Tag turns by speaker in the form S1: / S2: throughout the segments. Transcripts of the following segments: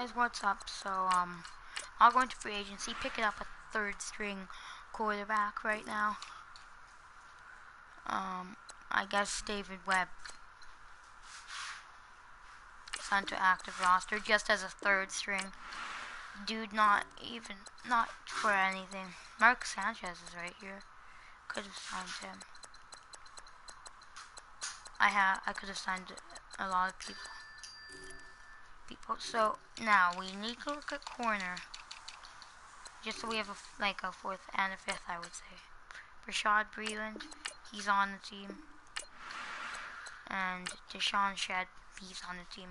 S1: guys, what's up? So, I'll go into free agency, picking up a third string quarterback right now. I guess David Webb signed to active roster just as a third string. Dude, not for anything. Mark Sanchez is right here. Could have signed him. I could have signed a lot of people. So now we need to look at corner. Just so we have a fourth and a fifth, I would say. Rashad Breeland, he's on the team. And Deshaun Shedd, he's on the team.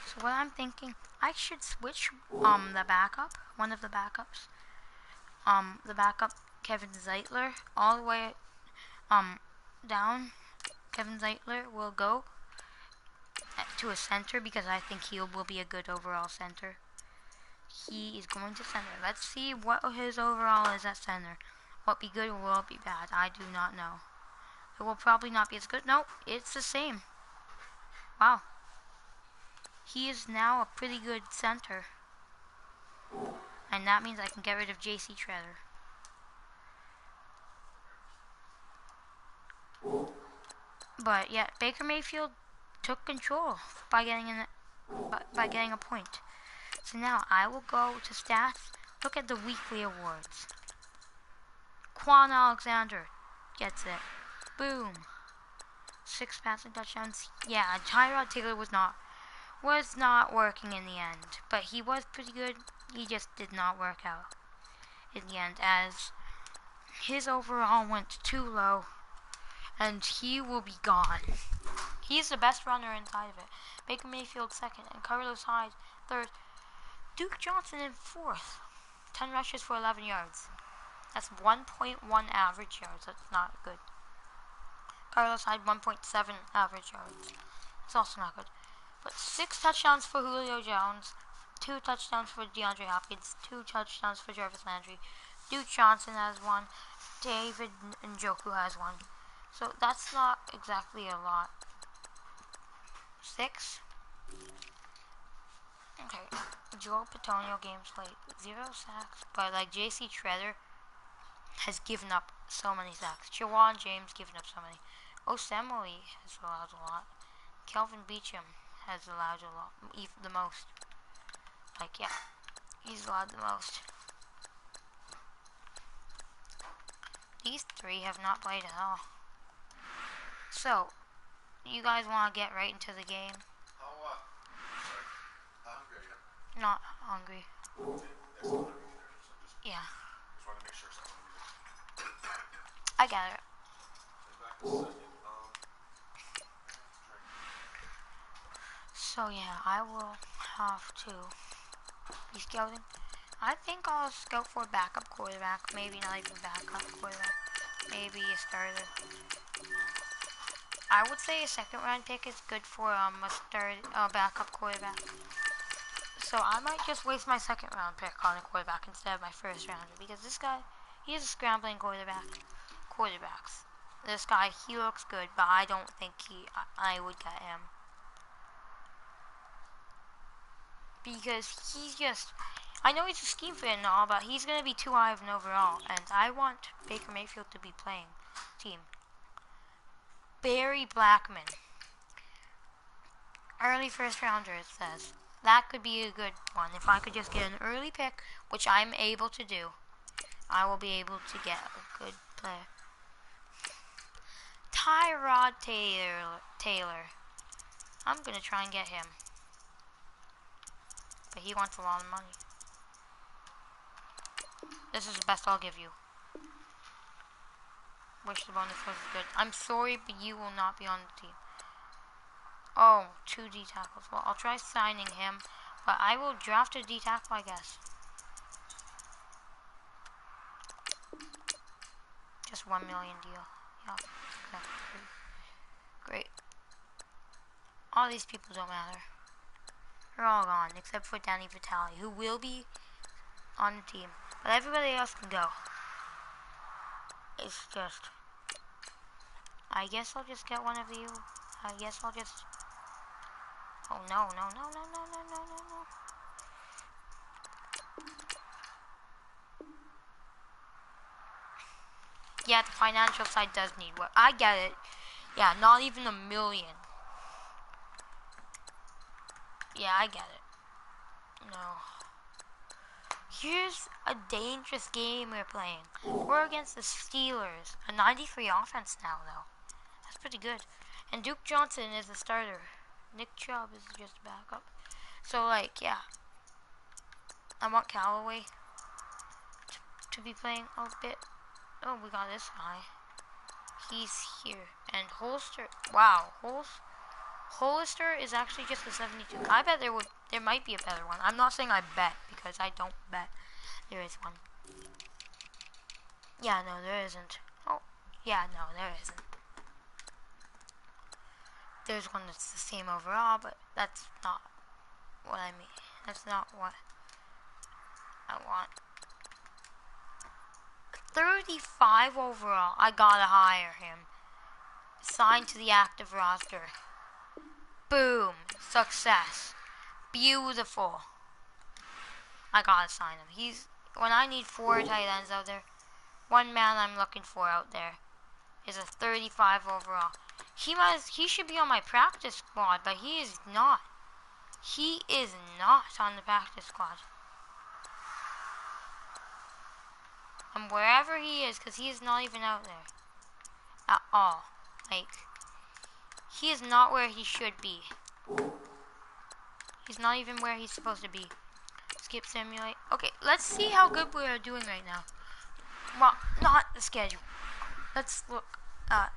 S1: So what I'm thinking, I should switch the backup, one of the backups. The backup, Kevin Zeitler, all the way down. Kevin Zeitler will go to a center because I think he will be a good overall center. He is going to center. Let's see what his overall is at center. Will it be good or will it be bad? I do not know. It will probably not be as good. Nope, it's the same. Wow. He is now a pretty good center. And that means I can get rid of J.C. Tretter. But yeah, Baker Mayfield took control by getting a point. So now I will go to stats. Look at the weekly awards. Quan Alexander gets it. Boom. 6 passing touchdowns. Yeah, Tyrod Taylor was not working in the end, but he was pretty good. He just did not work out in the end, as his overall went too low, and he will be gone. He's the best runner inside of it. Baker Mayfield second, and Carlos Hyde third. Duke Johnson in fourth. 10 rushes for 11 yards. That's 1.1 average yards. That's not good. Carlos Hyde 1.7 average yards. It's also not good. But 6 touchdowns for Julio Jones, 2 touchdowns for DeAndre Hopkins, 2 touchdowns for Jarvis Landry. Duke Johnson has 1. David Njoku has 1. So that's not exactly a lot. 6. Okay. Joel Bitonio games played 0 sacks, but J.C. Tretter has given up so many sacks. Jawan James given up so many. Osemele has allowed a lot. Kelvin Beachum has allowed a lot, the most. He's allowed the most. These 3 have not played at all. So, you guys want to get right into the game?
S2: How hungry are you?
S1: Not hungry.
S2: It's not hungry either, so
S1: yeah.
S2: Just want to make sure it's not hungry.
S1: I got it.
S2: Back a second.
S1: So yeah, I will have to be scouting. I think I'll scout for backup quarterback. Maybe not even backup quarterback. Maybe a starter. I would say a second round pick is good for a backup quarterback. So I might just waste my second round pick on a quarterback instead of my first rounder, because this guy, he's a scrambling quarterback. Quarterbacks. This guy, he looks good, but I don't think I would get him. Because he's just, I know he's a scheme fit and all, but he's going to be too high of an overall, and I want Baker Mayfield to be playing team. Barry Blackman. Early first rounder, it says. That could be a good one. If I could just get an early pick, which I'm able to do, I will be able to get a good player. Tyrod Taylor. I'm going to try and get him. But he wants a lot of money. This is the best I'll give you. Wish the bonus was good. I'm sorry, but you will not be on the team. Oh, 2 D tackles. Well, I'll try signing him, but I will draft a D tackle, I guess. Just $1 million deal. Yeah, exactly. Great. All these people don't matter. They're all gone, except for Danny Vitale, who will be on the team. But everybody else can go. It's just, I guess I'll just get one of you I guess I'll just... Oh, no, no, no, no, no, no, no, no, no. Yeah, the financial side does need work. I get it. Yeah, not even $1 million. Yeah, I get it. No. Here's a dangerous game we're playing. We're against the Steelers. A 93 offense now, though. That's pretty good. And Duke Johnson is the starter. Nick Chubb is just a backup. So, like, yeah. I want Callaway to be playing a bit. Oh, we got this guy. He's here. And Hollister. Wow. Hollister is actually just a 72. I bet there might be a better one. I'm not saying I bet because I don't bet. There is one. Yeah, no, there isn't. Oh, yeah, no, there isn't. There's one that's the same overall, but that's not what I mean. That's not what I want. 35 overall. I gotta hire him. Signed to the active roster. Boom. Success. Beautiful. I gotta sign him. When I need 4 tight ends out there, one man I'm looking for out there is a 35 overall. He should be on my practice squad, but he is not. He is not on the practice squad. And wherever he is, because he is not even out there at all. Like, he is not where he should be. He's not even where he's supposed to be. Skip simulate. Okay, let's see how good we are doing right now. Well, not the schedule. Let's look at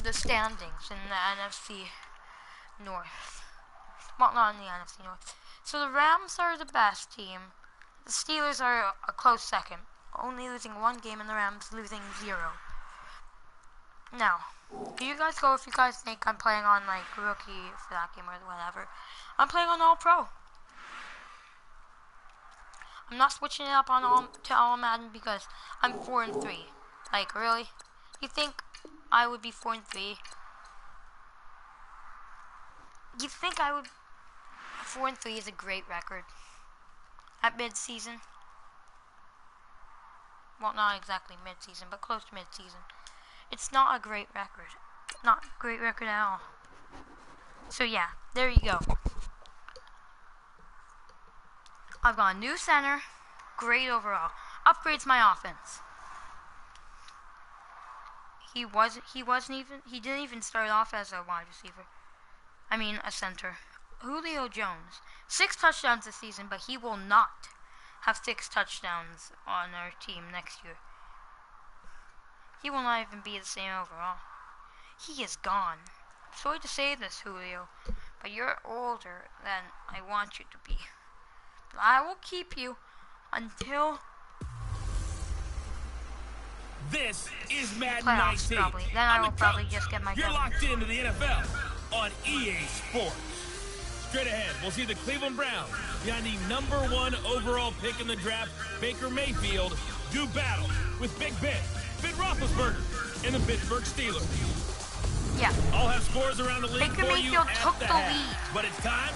S1: the standings in the NFC North. Well, not in the NFC North. So the Rams are the best team. The Steelers are a close second. Only losing 1 game and the Rams losing 0. Now, here you guys go if you guys think I'm playing on like rookie for that game or whatever. I'm playing on All Pro. I'm not switching it up on all Madden because I'm 4-3. Like, really? You think I would be 4-3? You think I would? 4-3 is a great record at mid-season. Well, not exactly mid-season, but close to mid-season. It's not a great record. Not a great record at all. So yeah, there you go. I've got a new center. Great overall. Upgrades my offense. He didn't even start off as a wide receiver. I mean, a center. Julio Jones. 6 touchdowns this season, but he will not have 6 touchdowns on our team next year. He will not even be the same overall. He is gone. Sorry to say this, Julio, but you're older than I want you to be. But I will keep you until
S3: This is Madden
S1: playoffs,
S3: 19.
S1: probably. Then I will probably just get my
S3: You're
S1: gun.
S3: locked into the NFL on EA Sports. Straight ahead, we'll see the Cleveland Browns behind the #1 overall pick in the draft, Baker Mayfield, do battle with Big Ben, Ben Roethlisberger, and the Pittsburgh Steelers.
S1: Yeah.
S3: All have scores around the league
S1: Baker
S3: for you
S1: Mayfield
S3: at
S1: took
S3: the
S1: the
S3: half.
S1: lead.
S3: But it's time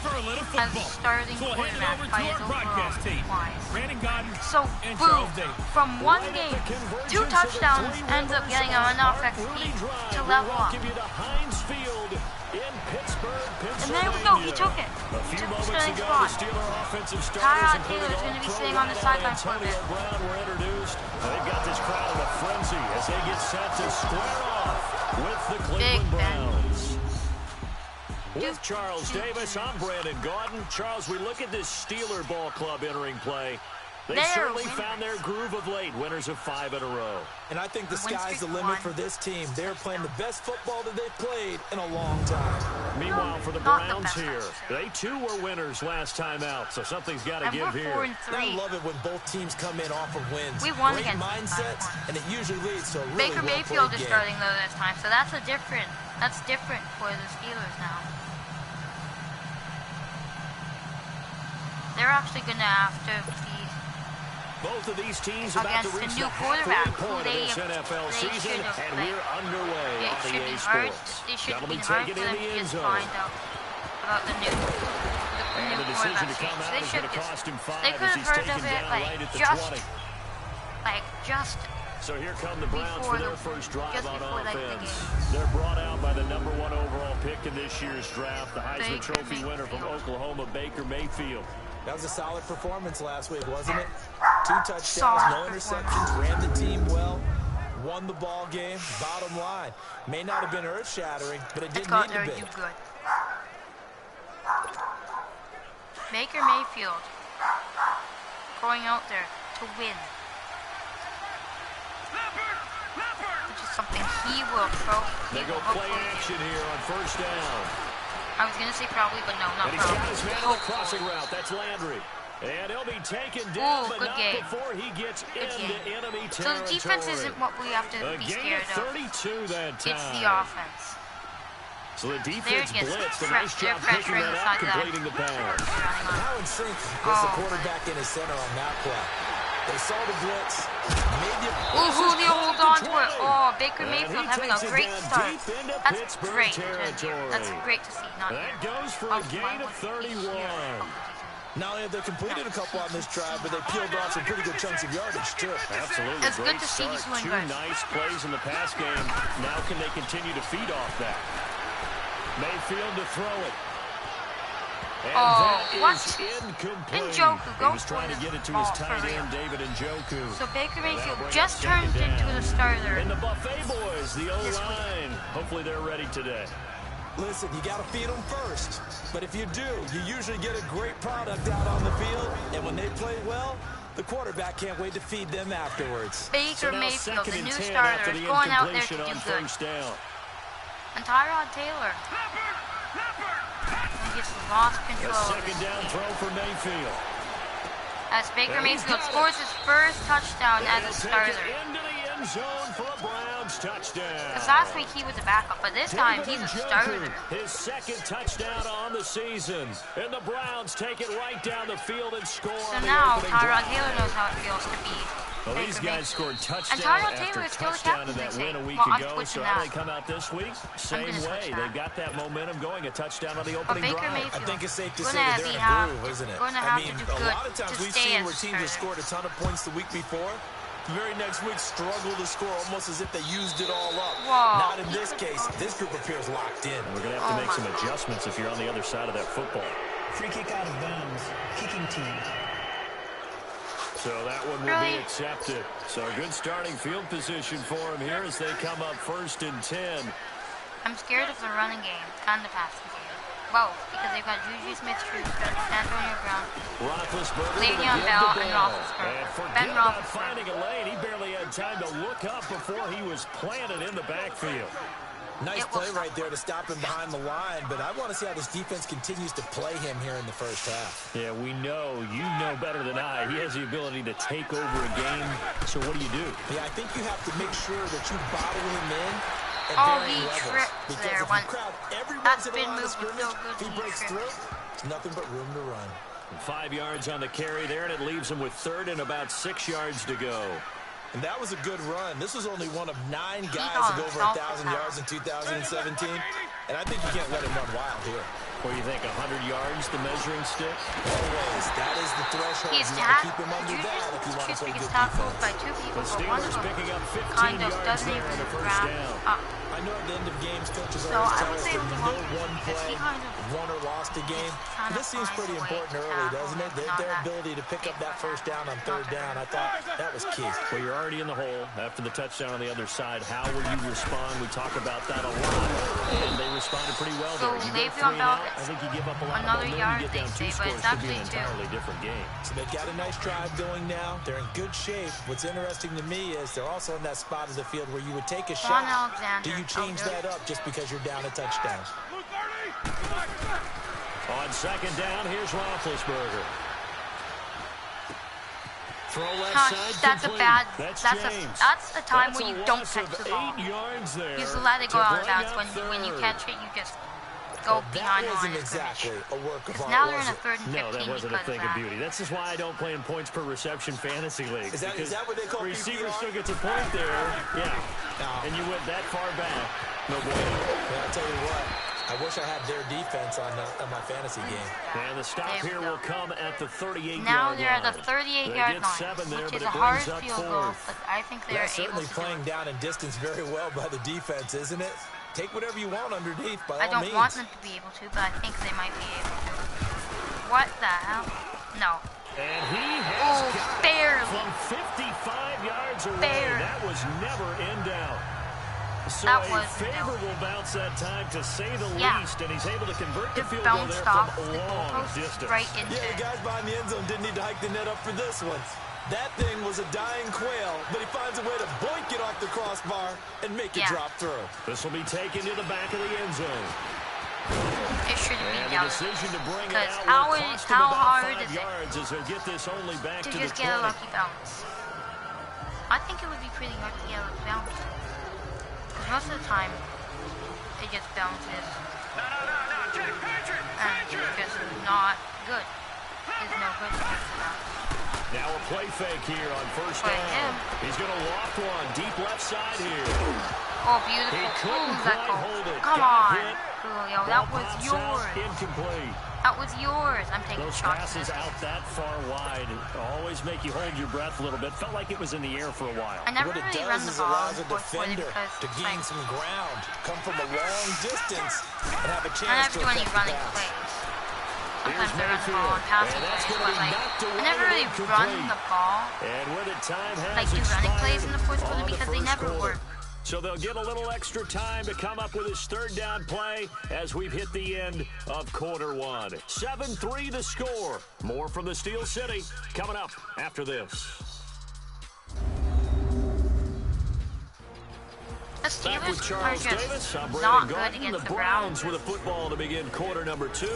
S3: for a little
S1: As
S3: football.
S1: starting
S3: So we'll hand it
S1: quarterback
S3: over
S1: by
S3: to
S1: his
S3: our broadcast
S1: overall
S3: team,
S1: wise.
S3: Brandon Godden
S1: So,
S3: and
S1: boom,
S3: Charles Davis.
S1: from one game, 2 touchdowns, ends up getting him enough XP to level up. And there we go, he took it. He took the starting spot. Tyrod Taylor is going to be sitting on the sideline for a bit.
S4: They've got this crowd in a frenzy as they get set to square off with the Cleveland
S1: Big Ben.
S4: Browns. With Charles Davis, I'm Brandon Gaudin. Charles, we look at this Steeler ball club entering play. They've
S1: They're
S4: certainly
S1: winners.
S4: found their groove of late, winners of 5 in a row.
S5: And I think the
S1: Win
S5: sky's the
S1: streak
S5: limit
S1: one.
S5: for this team. They're playing the best football that they've played in a long time.
S4: Meanwhile, for the
S1: Not the
S4: Browns
S1: best, I
S4: here,
S1: should say.
S4: they too were winners last time out, so something's got to
S1: And
S4: give
S1: we're
S4: here.
S1: 4-3.
S5: I love it when both teams come in off of wins.
S1: We won
S5: Great
S1: against them
S5: mindsets,
S1: 5-1.
S5: and it usually leads to a really
S1: Baker Mayfield
S5: well-played
S1: is
S5: game.
S1: starting though this time, so that's different for the Steelers now. They're actually gonna have to be
S4: Both of these teams about to
S1: against
S4: reach
S1: the new
S4: the
S1: quarterback
S4: halfway
S1: who
S4: point of this NFL
S1: they
S4: season,
S1: should have,
S4: and
S1: like,
S4: we're underway
S1: it
S4: on
S1: should
S4: EA
S1: be hard.
S4: Sports.
S1: It should
S4: That'll
S1: be
S4: be
S1: hard
S4: taken
S1: for
S4: in
S1: them
S4: the
S1: to
S4: end
S1: just
S4: zone.
S1: find out about the new
S4: And the decision to come
S1: quarterback
S4: out
S1: change.
S4: is going to cost him 5
S1: They could
S4: as
S1: have
S4: he's
S1: heard
S4: taken
S1: of it
S4: down
S1: like
S4: right at the
S1: just
S4: 20. So here come the Browns
S1: before
S4: for their
S1: the-
S4: first drive
S1: just
S4: on
S1: before, like, the
S4: offense.
S1: game.
S4: They're brought out by the #1 overall pick in this year's draft, the Heisman
S1: Baker
S4: Trophy winner from
S1: Mayfield.
S4: Oklahoma, Baker Mayfield.
S5: That was a solid performance last week, wasn't it? 2 touchdowns,
S1: Solid
S5: no interceptions, ran the team well, won the ball game. Bottom line, may not have been earth-shattering, but it
S1: Let's
S5: didn't
S1: go out
S5: need
S1: there
S5: to
S1: and
S5: be.
S1: do good. Baker Mayfield going out there to win. Which is something he will
S4: They go play action here on first down.
S1: I was going to say probably, but no, not
S4: And he's got
S1: probably.
S4: his man on the crossing route. That's Landry. And he'll be taken down, but
S1: good
S4: not
S1: game.
S4: before he gets into
S1: game.
S4: enemy
S1: So
S4: territory.
S1: the defense isn't what we have to
S4: A
S1: be
S4: gain
S1: scared
S4: of
S1: of.
S4: 32 that time.
S1: It's the offense.
S4: So the
S1: There
S4: defense
S1: it is.
S4: blitzed. A
S1: They're
S4: nice job
S1: pressuring
S4: picking that
S1: the
S4: up,
S1: side of that.
S4: completing the pass.
S1: Running on.
S5: How in sync was the
S1: Oh,
S5: quarterback in his center on that play? They saw the blitz, made the...
S1: Oh, Julio hold on to it. Oh, Baker
S4: And
S1: Mayfield
S4: he
S1: having a
S4: takes it
S1: great
S4: down
S1: start.
S4: deep into
S1: That's
S4: Pittsburgh
S1: great.
S4: territory.
S1: That's great to see. Not
S4: That
S1: here.
S4: goes for a
S1: Oh,
S4: gain
S1: my,
S4: of
S1: what did he
S4: 31.
S1: hear?
S5: Not only have they completed a couple on this drive, but they peeled off some pretty good chunks of yardage, too.
S4: Absolutely.
S1: It's good
S4: Great
S1: to see he's
S4: start.
S1: doing
S4: 2
S1: good.
S4: nice plays in the pass game. Now can they continue to feed off that? Mayfield to throw it. And that
S1: what?
S4: is incomplete.
S1: Njoku, go
S4: He was trying
S1: for
S4: to
S1: the
S4: get it to
S1: ball,
S4: his
S1: for
S4: tight
S1: real.
S4: end, David Njoku.
S1: So Baker Mayfield
S4: That'll bring
S1: just
S4: up second
S1: turned into
S4: down.
S1: the starter.
S4: And the Buffet boys, the O-line. Hopefully they're ready today.
S5: Listen, you got to feed them first. But if you do, you usually get a great product out on the field. And when they play well, the quarterback can't wait to feed them afterwards.
S1: Baker
S4: So now
S1: Mayfield,
S4: 2nd
S1: the
S4: and
S1: new
S4: 10
S1: starter,
S4: after
S1: is
S4: the
S1: going out there to
S4: incompletion
S1: do
S4: on
S1: good.
S4: first down.
S1: And Tyrod Taylor. He gets lost
S4: A
S1: control. of
S4: second
S1: this
S4: down
S1: game.
S4: throw for Mayfield.
S1: As Baker
S4: And he's
S1: Mayfield
S4: got it.
S1: scores his first touchdown
S4: And
S1: as a
S4: he'll take
S1: starter.
S4: it into the end zone for a Browns touchdown.
S1: Because last week he was a backup, but this time
S4: David
S1: he's a
S4: Njoku,
S1: starter.
S4: his second touchdown on the season. And the Browns take it right down the field and score
S1: So
S4: on the
S1: now
S4: opening
S1: Tyrod
S4: drive.
S1: Taylor knows how it feels to be
S4: Well, these
S1: Baker
S4: guys scored
S1: Mayfield.
S4: touchdown
S1: And Tyrod
S4: after
S1: Taylor is still the
S4: touchdown
S1: captain,
S4: in that
S1: they
S4: win a
S1: say.
S4: week
S1: Well, I'm
S4: ago. So
S1: switching
S4: how
S1: that.
S4: they come out this week? Same
S1: gonna switch
S4: way.
S1: that.
S4: They've got that momentum going. A touchdown on the
S1: But
S4: opening
S1: Baker
S4: drive.
S5: I
S1: Mayfield
S5: think it's safe to say
S1: gonna
S5: that they're in a groove, isn't it?
S1: Gonna
S5: I
S1: have
S5: mean,
S1: to do
S5: a
S1: good
S5: lot of times
S1: to
S5: we've
S1: stay
S5: seen
S1: as
S5: where teams have
S1: starter.
S5: scored a ton of points the week before. The very next week struggle to score almost as if they used it all up.
S1: Whoa.
S5: Not in this case. This group appears locked in.
S4: We're going to have to
S1: Oh
S4: make
S1: my
S4: some adjustments if you're on the other side of that football.
S6: Free kick out of bounds. Kicking team.
S4: So that one will
S1: Really?
S4: be accepted. So a good starting field position for him here as they come up 1st and 10.
S1: I'm scared of the running game and the passing game. Both, because they've got Juju Smith-Schuster, Antonio Brown,
S4: Roethlisberger to
S1: Le'Veon
S4: give
S1: Bell,
S4: the
S1: and
S4: ball.
S1: Roethlisberger.
S4: And forget
S1: Ben
S4: about
S1: Roethlisberger.
S4: finding a lane. He barely had time to look up before he was planted in the backfield.
S5: Nice
S1: It will
S5: play
S1: stop.
S5: right there to stop him behind the line, but I want to see how this defense continues to play him here in the first half.
S4: Yeah, we know. You know better than I. He has the ability to take over a game. So what do you do?
S5: Yeah, I think you have to make sure that you bottle him in at
S1: Oh,
S5: varying
S1: he
S5: levels.
S1: tripped
S5: Because
S1: there
S5: if
S1: when-
S5: you crowd every
S1: That's
S5: once in a
S1: been
S5: while in the
S1: moved
S5: scrimmage,
S1: so good
S5: if he
S1: when he
S5: breaks
S1: tripped.
S5: through, it's nothing but room to run.
S4: 5 yards on the carry there, and it leaves him with 3rd and about 6 yards to go.
S5: And that was a good run. This was only one of 9 guys
S1: on
S5: to go over
S1: himself
S5: 1,000
S1: now.
S5: yards in 2017. And I think you can't let him run wild here.
S4: What do you think, 100 yards, the measuring stick?
S5: Always. That is the threshold.
S1: He's
S5: You got to keep him under
S1: Juju
S5: that if you want to
S1: Smith-Schuster
S5: play
S1: gets
S5: good
S1: tackled
S5: defense.
S1: by 2 people,
S4: The
S1: but one of
S4: Steelers
S1: them
S4: picking up 15
S1: kind of
S4: yards
S1: doesn't
S4: there
S1: even
S4: on the first
S1: grab
S4: down.
S1: up.
S5: I know at the end of games, coaches
S1: So
S5: always
S1: I
S5: tell
S1: would
S5: us
S1: say
S5: that
S1: only
S5: you
S1: one
S5: know one
S1: because
S5: play,
S1: he kind of
S5: won or lost a game.
S1: kind
S5: This
S1: of
S5: seems
S1: finds
S5: pretty
S1: a way
S5: important
S1: to
S5: early,
S1: tackle
S5: doesn't it?
S1: and not
S5: Their
S1: that
S5: ability to pick up that first down on 3rd down, I thought that was key.
S4: Well, you're already in the hole after the touchdown on the other side. How will you respond? We talk about that a lot, and they responded pretty well
S1: So
S4: there. You go
S1: Le'Veon
S4: 3 and
S1: Bell
S4: out, I think you give up a lot
S1: another
S4: of momentum.
S1: yard,
S4: You get
S1: they
S4: down 2
S1: say, but
S4: scores,
S1: it's
S4: could be an
S1: actually 2.
S4: entirely different game.
S5: So they've got a nice drive going now. They're in good shape. What's interesting to me is they're also in that spot of the field where you would take a
S1: Quan
S5: shot.
S1: Alexander.
S5: Do you change that up just because you're down a touchdown?
S4: On 2nd down, here's Roethlisberger. Throw left
S1: Gosh,
S4: side
S1: that's a
S4: complete.
S1: bad.
S4: That's
S1: That's
S4: James.
S1: a time
S4: That's
S1: where
S4: a
S1: you don't
S4: loss
S1: catch
S4: of
S1: the ball.
S4: 8 yards there
S1: You just let it go
S4: to
S1: out of
S4: bring
S1: bounds.
S4: up
S1: When you
S4: 3rd.
S1: catch it, you just go go behind
S5: That
S1: the line
S5: wasn't
S1: of scrimmage.
S5: exactly a work of
S1: Because
S5: art,
S1: now they're
S5: was
S1: in a
S5: it?
S1: 3rd and 15
S4: No, that wasn't a
S1: because
S4: thing
S1: of
S4: of
S1: that.
S4: beauty. That's just why I don't play in points per reception fantasy leagues.
S5: Is that what they call
S4: receiver
S5: PPR?
S4: still gets a point there. Yeah.
S5: No.
S4: And you went that far back. No bueno.
S5: Yeah, I'll tell you what. I wish I had their defense on my fantasy game.
S4: And the stop
S1: There we
S4: here
S1: go.
S4: will come at the 38-yard
S1: Now
S4: line.
S1: they're at the 38-yard
S4: They get 7
S1: line,
S4: there,
S1: which
S4: but
S1: is
S4: it
S1: a hard
S4: brings up
S1: field goal,
S4: 4th.
S1: but I think they're
S5: That's
S1: able
S5: certainly
S1: to do
S5: playing
S1: it.
S5: down in distance very well by the defense, isn't it? Take whatever you want underneath, by
S1: I
S5: all
S1: don't
S5: means.
S1: want them to be able to, but I think they might be able to. What the hell? No.
S4: And he has
S1: Oh,
S4: got it
S1: barely.
S4: from 55 yards away.
S1: Barely.
S4: That was never in doubt. So
S1: That
S4: a
S1: was
S4: favorable bounce that time, to say the
S1: Yeah.
S4: least, and he's able to convert the
S1: It
S4: field goal
S1: bounced
S4: there
S1: off
S4: from
S1: the
S4: long
S1: goalpost
S4: distance.
S1: right into
S5: Yeah, the
S1: it.
S5: guys behind the end zone didn't need to hike the net up for this one. That thing was a dying quail, but he finds a way to boink it off the crossbar and make it
S1: Yeah.
S5: drop through.
S4: This will be taken to the back of the end zone.
S1: It shouldn't
S4: And
S1: be
S4: the
S1: down.
S4: decision to bring it
S1: Because
S4: out
S1: how
S4: will
S1: is-
S4: cost him
S1: how
S4: about
S1: hard
S4: 5
S1: is it
S4: yards as he'll get this only back
S1: To
S4: to
S1: just
S4: the
S1: get a
S4: 20.
S1: lucky bounce. I think it would be pretty hard to get a lucky bounce. Because most of the time, it just bounces. And it's just not good. There's no good chance of that.
S4: Now a play fake here on first
S1: Play
S4: down.
S1: him.
S4: He's going to loft one deep left side here.
S1: Oh,
S4: He
S1: beautiful.
S4: couldn't
S1: Ooh, that
S4: quite
S1: goal.
S4: hold it.
S1: Come
S4: Got
S1: on.
S4: hit.
S1: Julio,
S4: Ball
S1: that was
S4: pops out,
S1: yours.
S4: incomplete.
S1: That was yours. I'm taking
S4: Those
S1: shots.
S4: passes out that far wide always make you hold your breath a little bit. Felt like it was in the air for a while.
S1: I never
S5: What it
S1: really
S5: does
S1: run the
S5: is
S1: ball
S5: allows
S1: in
S5: a
S1: fourth quarter
S5: defender
S1: because
S5: to
S1: it's
S5: gain
S1: like,
S5: some ground, come from a long distance, and have a
S1: I
S5: chance
S1: never
S5: to
S1: do any
S5: affect the
S1: running
S5: pass.
S1: plays.
S4: Here's
S1: Sometimes I run the
S4: Mayfield,
S1: ball and passing
S4: and that's
S1: plays,
S4: gonna
S1: but
S4: be
S1: like,
S4: knocked away
S1: I never
S4: and
S1: really
S4: incomplete.
S1: run the ball,
S4: And with it, time has
S1: like do running
S4: expired
S1: plays in the fourth quarter
S4: on the
S1: because they
S4: first
S1: never
S4: quarter.
S1: work.
S4: So they'll get a little extra time to come up with his third down play as we've hit the end of quarter one. 7-3 to score. More from the Steel City coming up after this.
S1: The
S4: Back with
S1: Steelers are
S4: Charles
S1: just
S4: Davis. I'm
S1: not
S4: Brandon
S1: good
S4: Gordon.
S1: against
S4: The
S1: the Browns.
S4: Browns with a football to begin quarter number 2.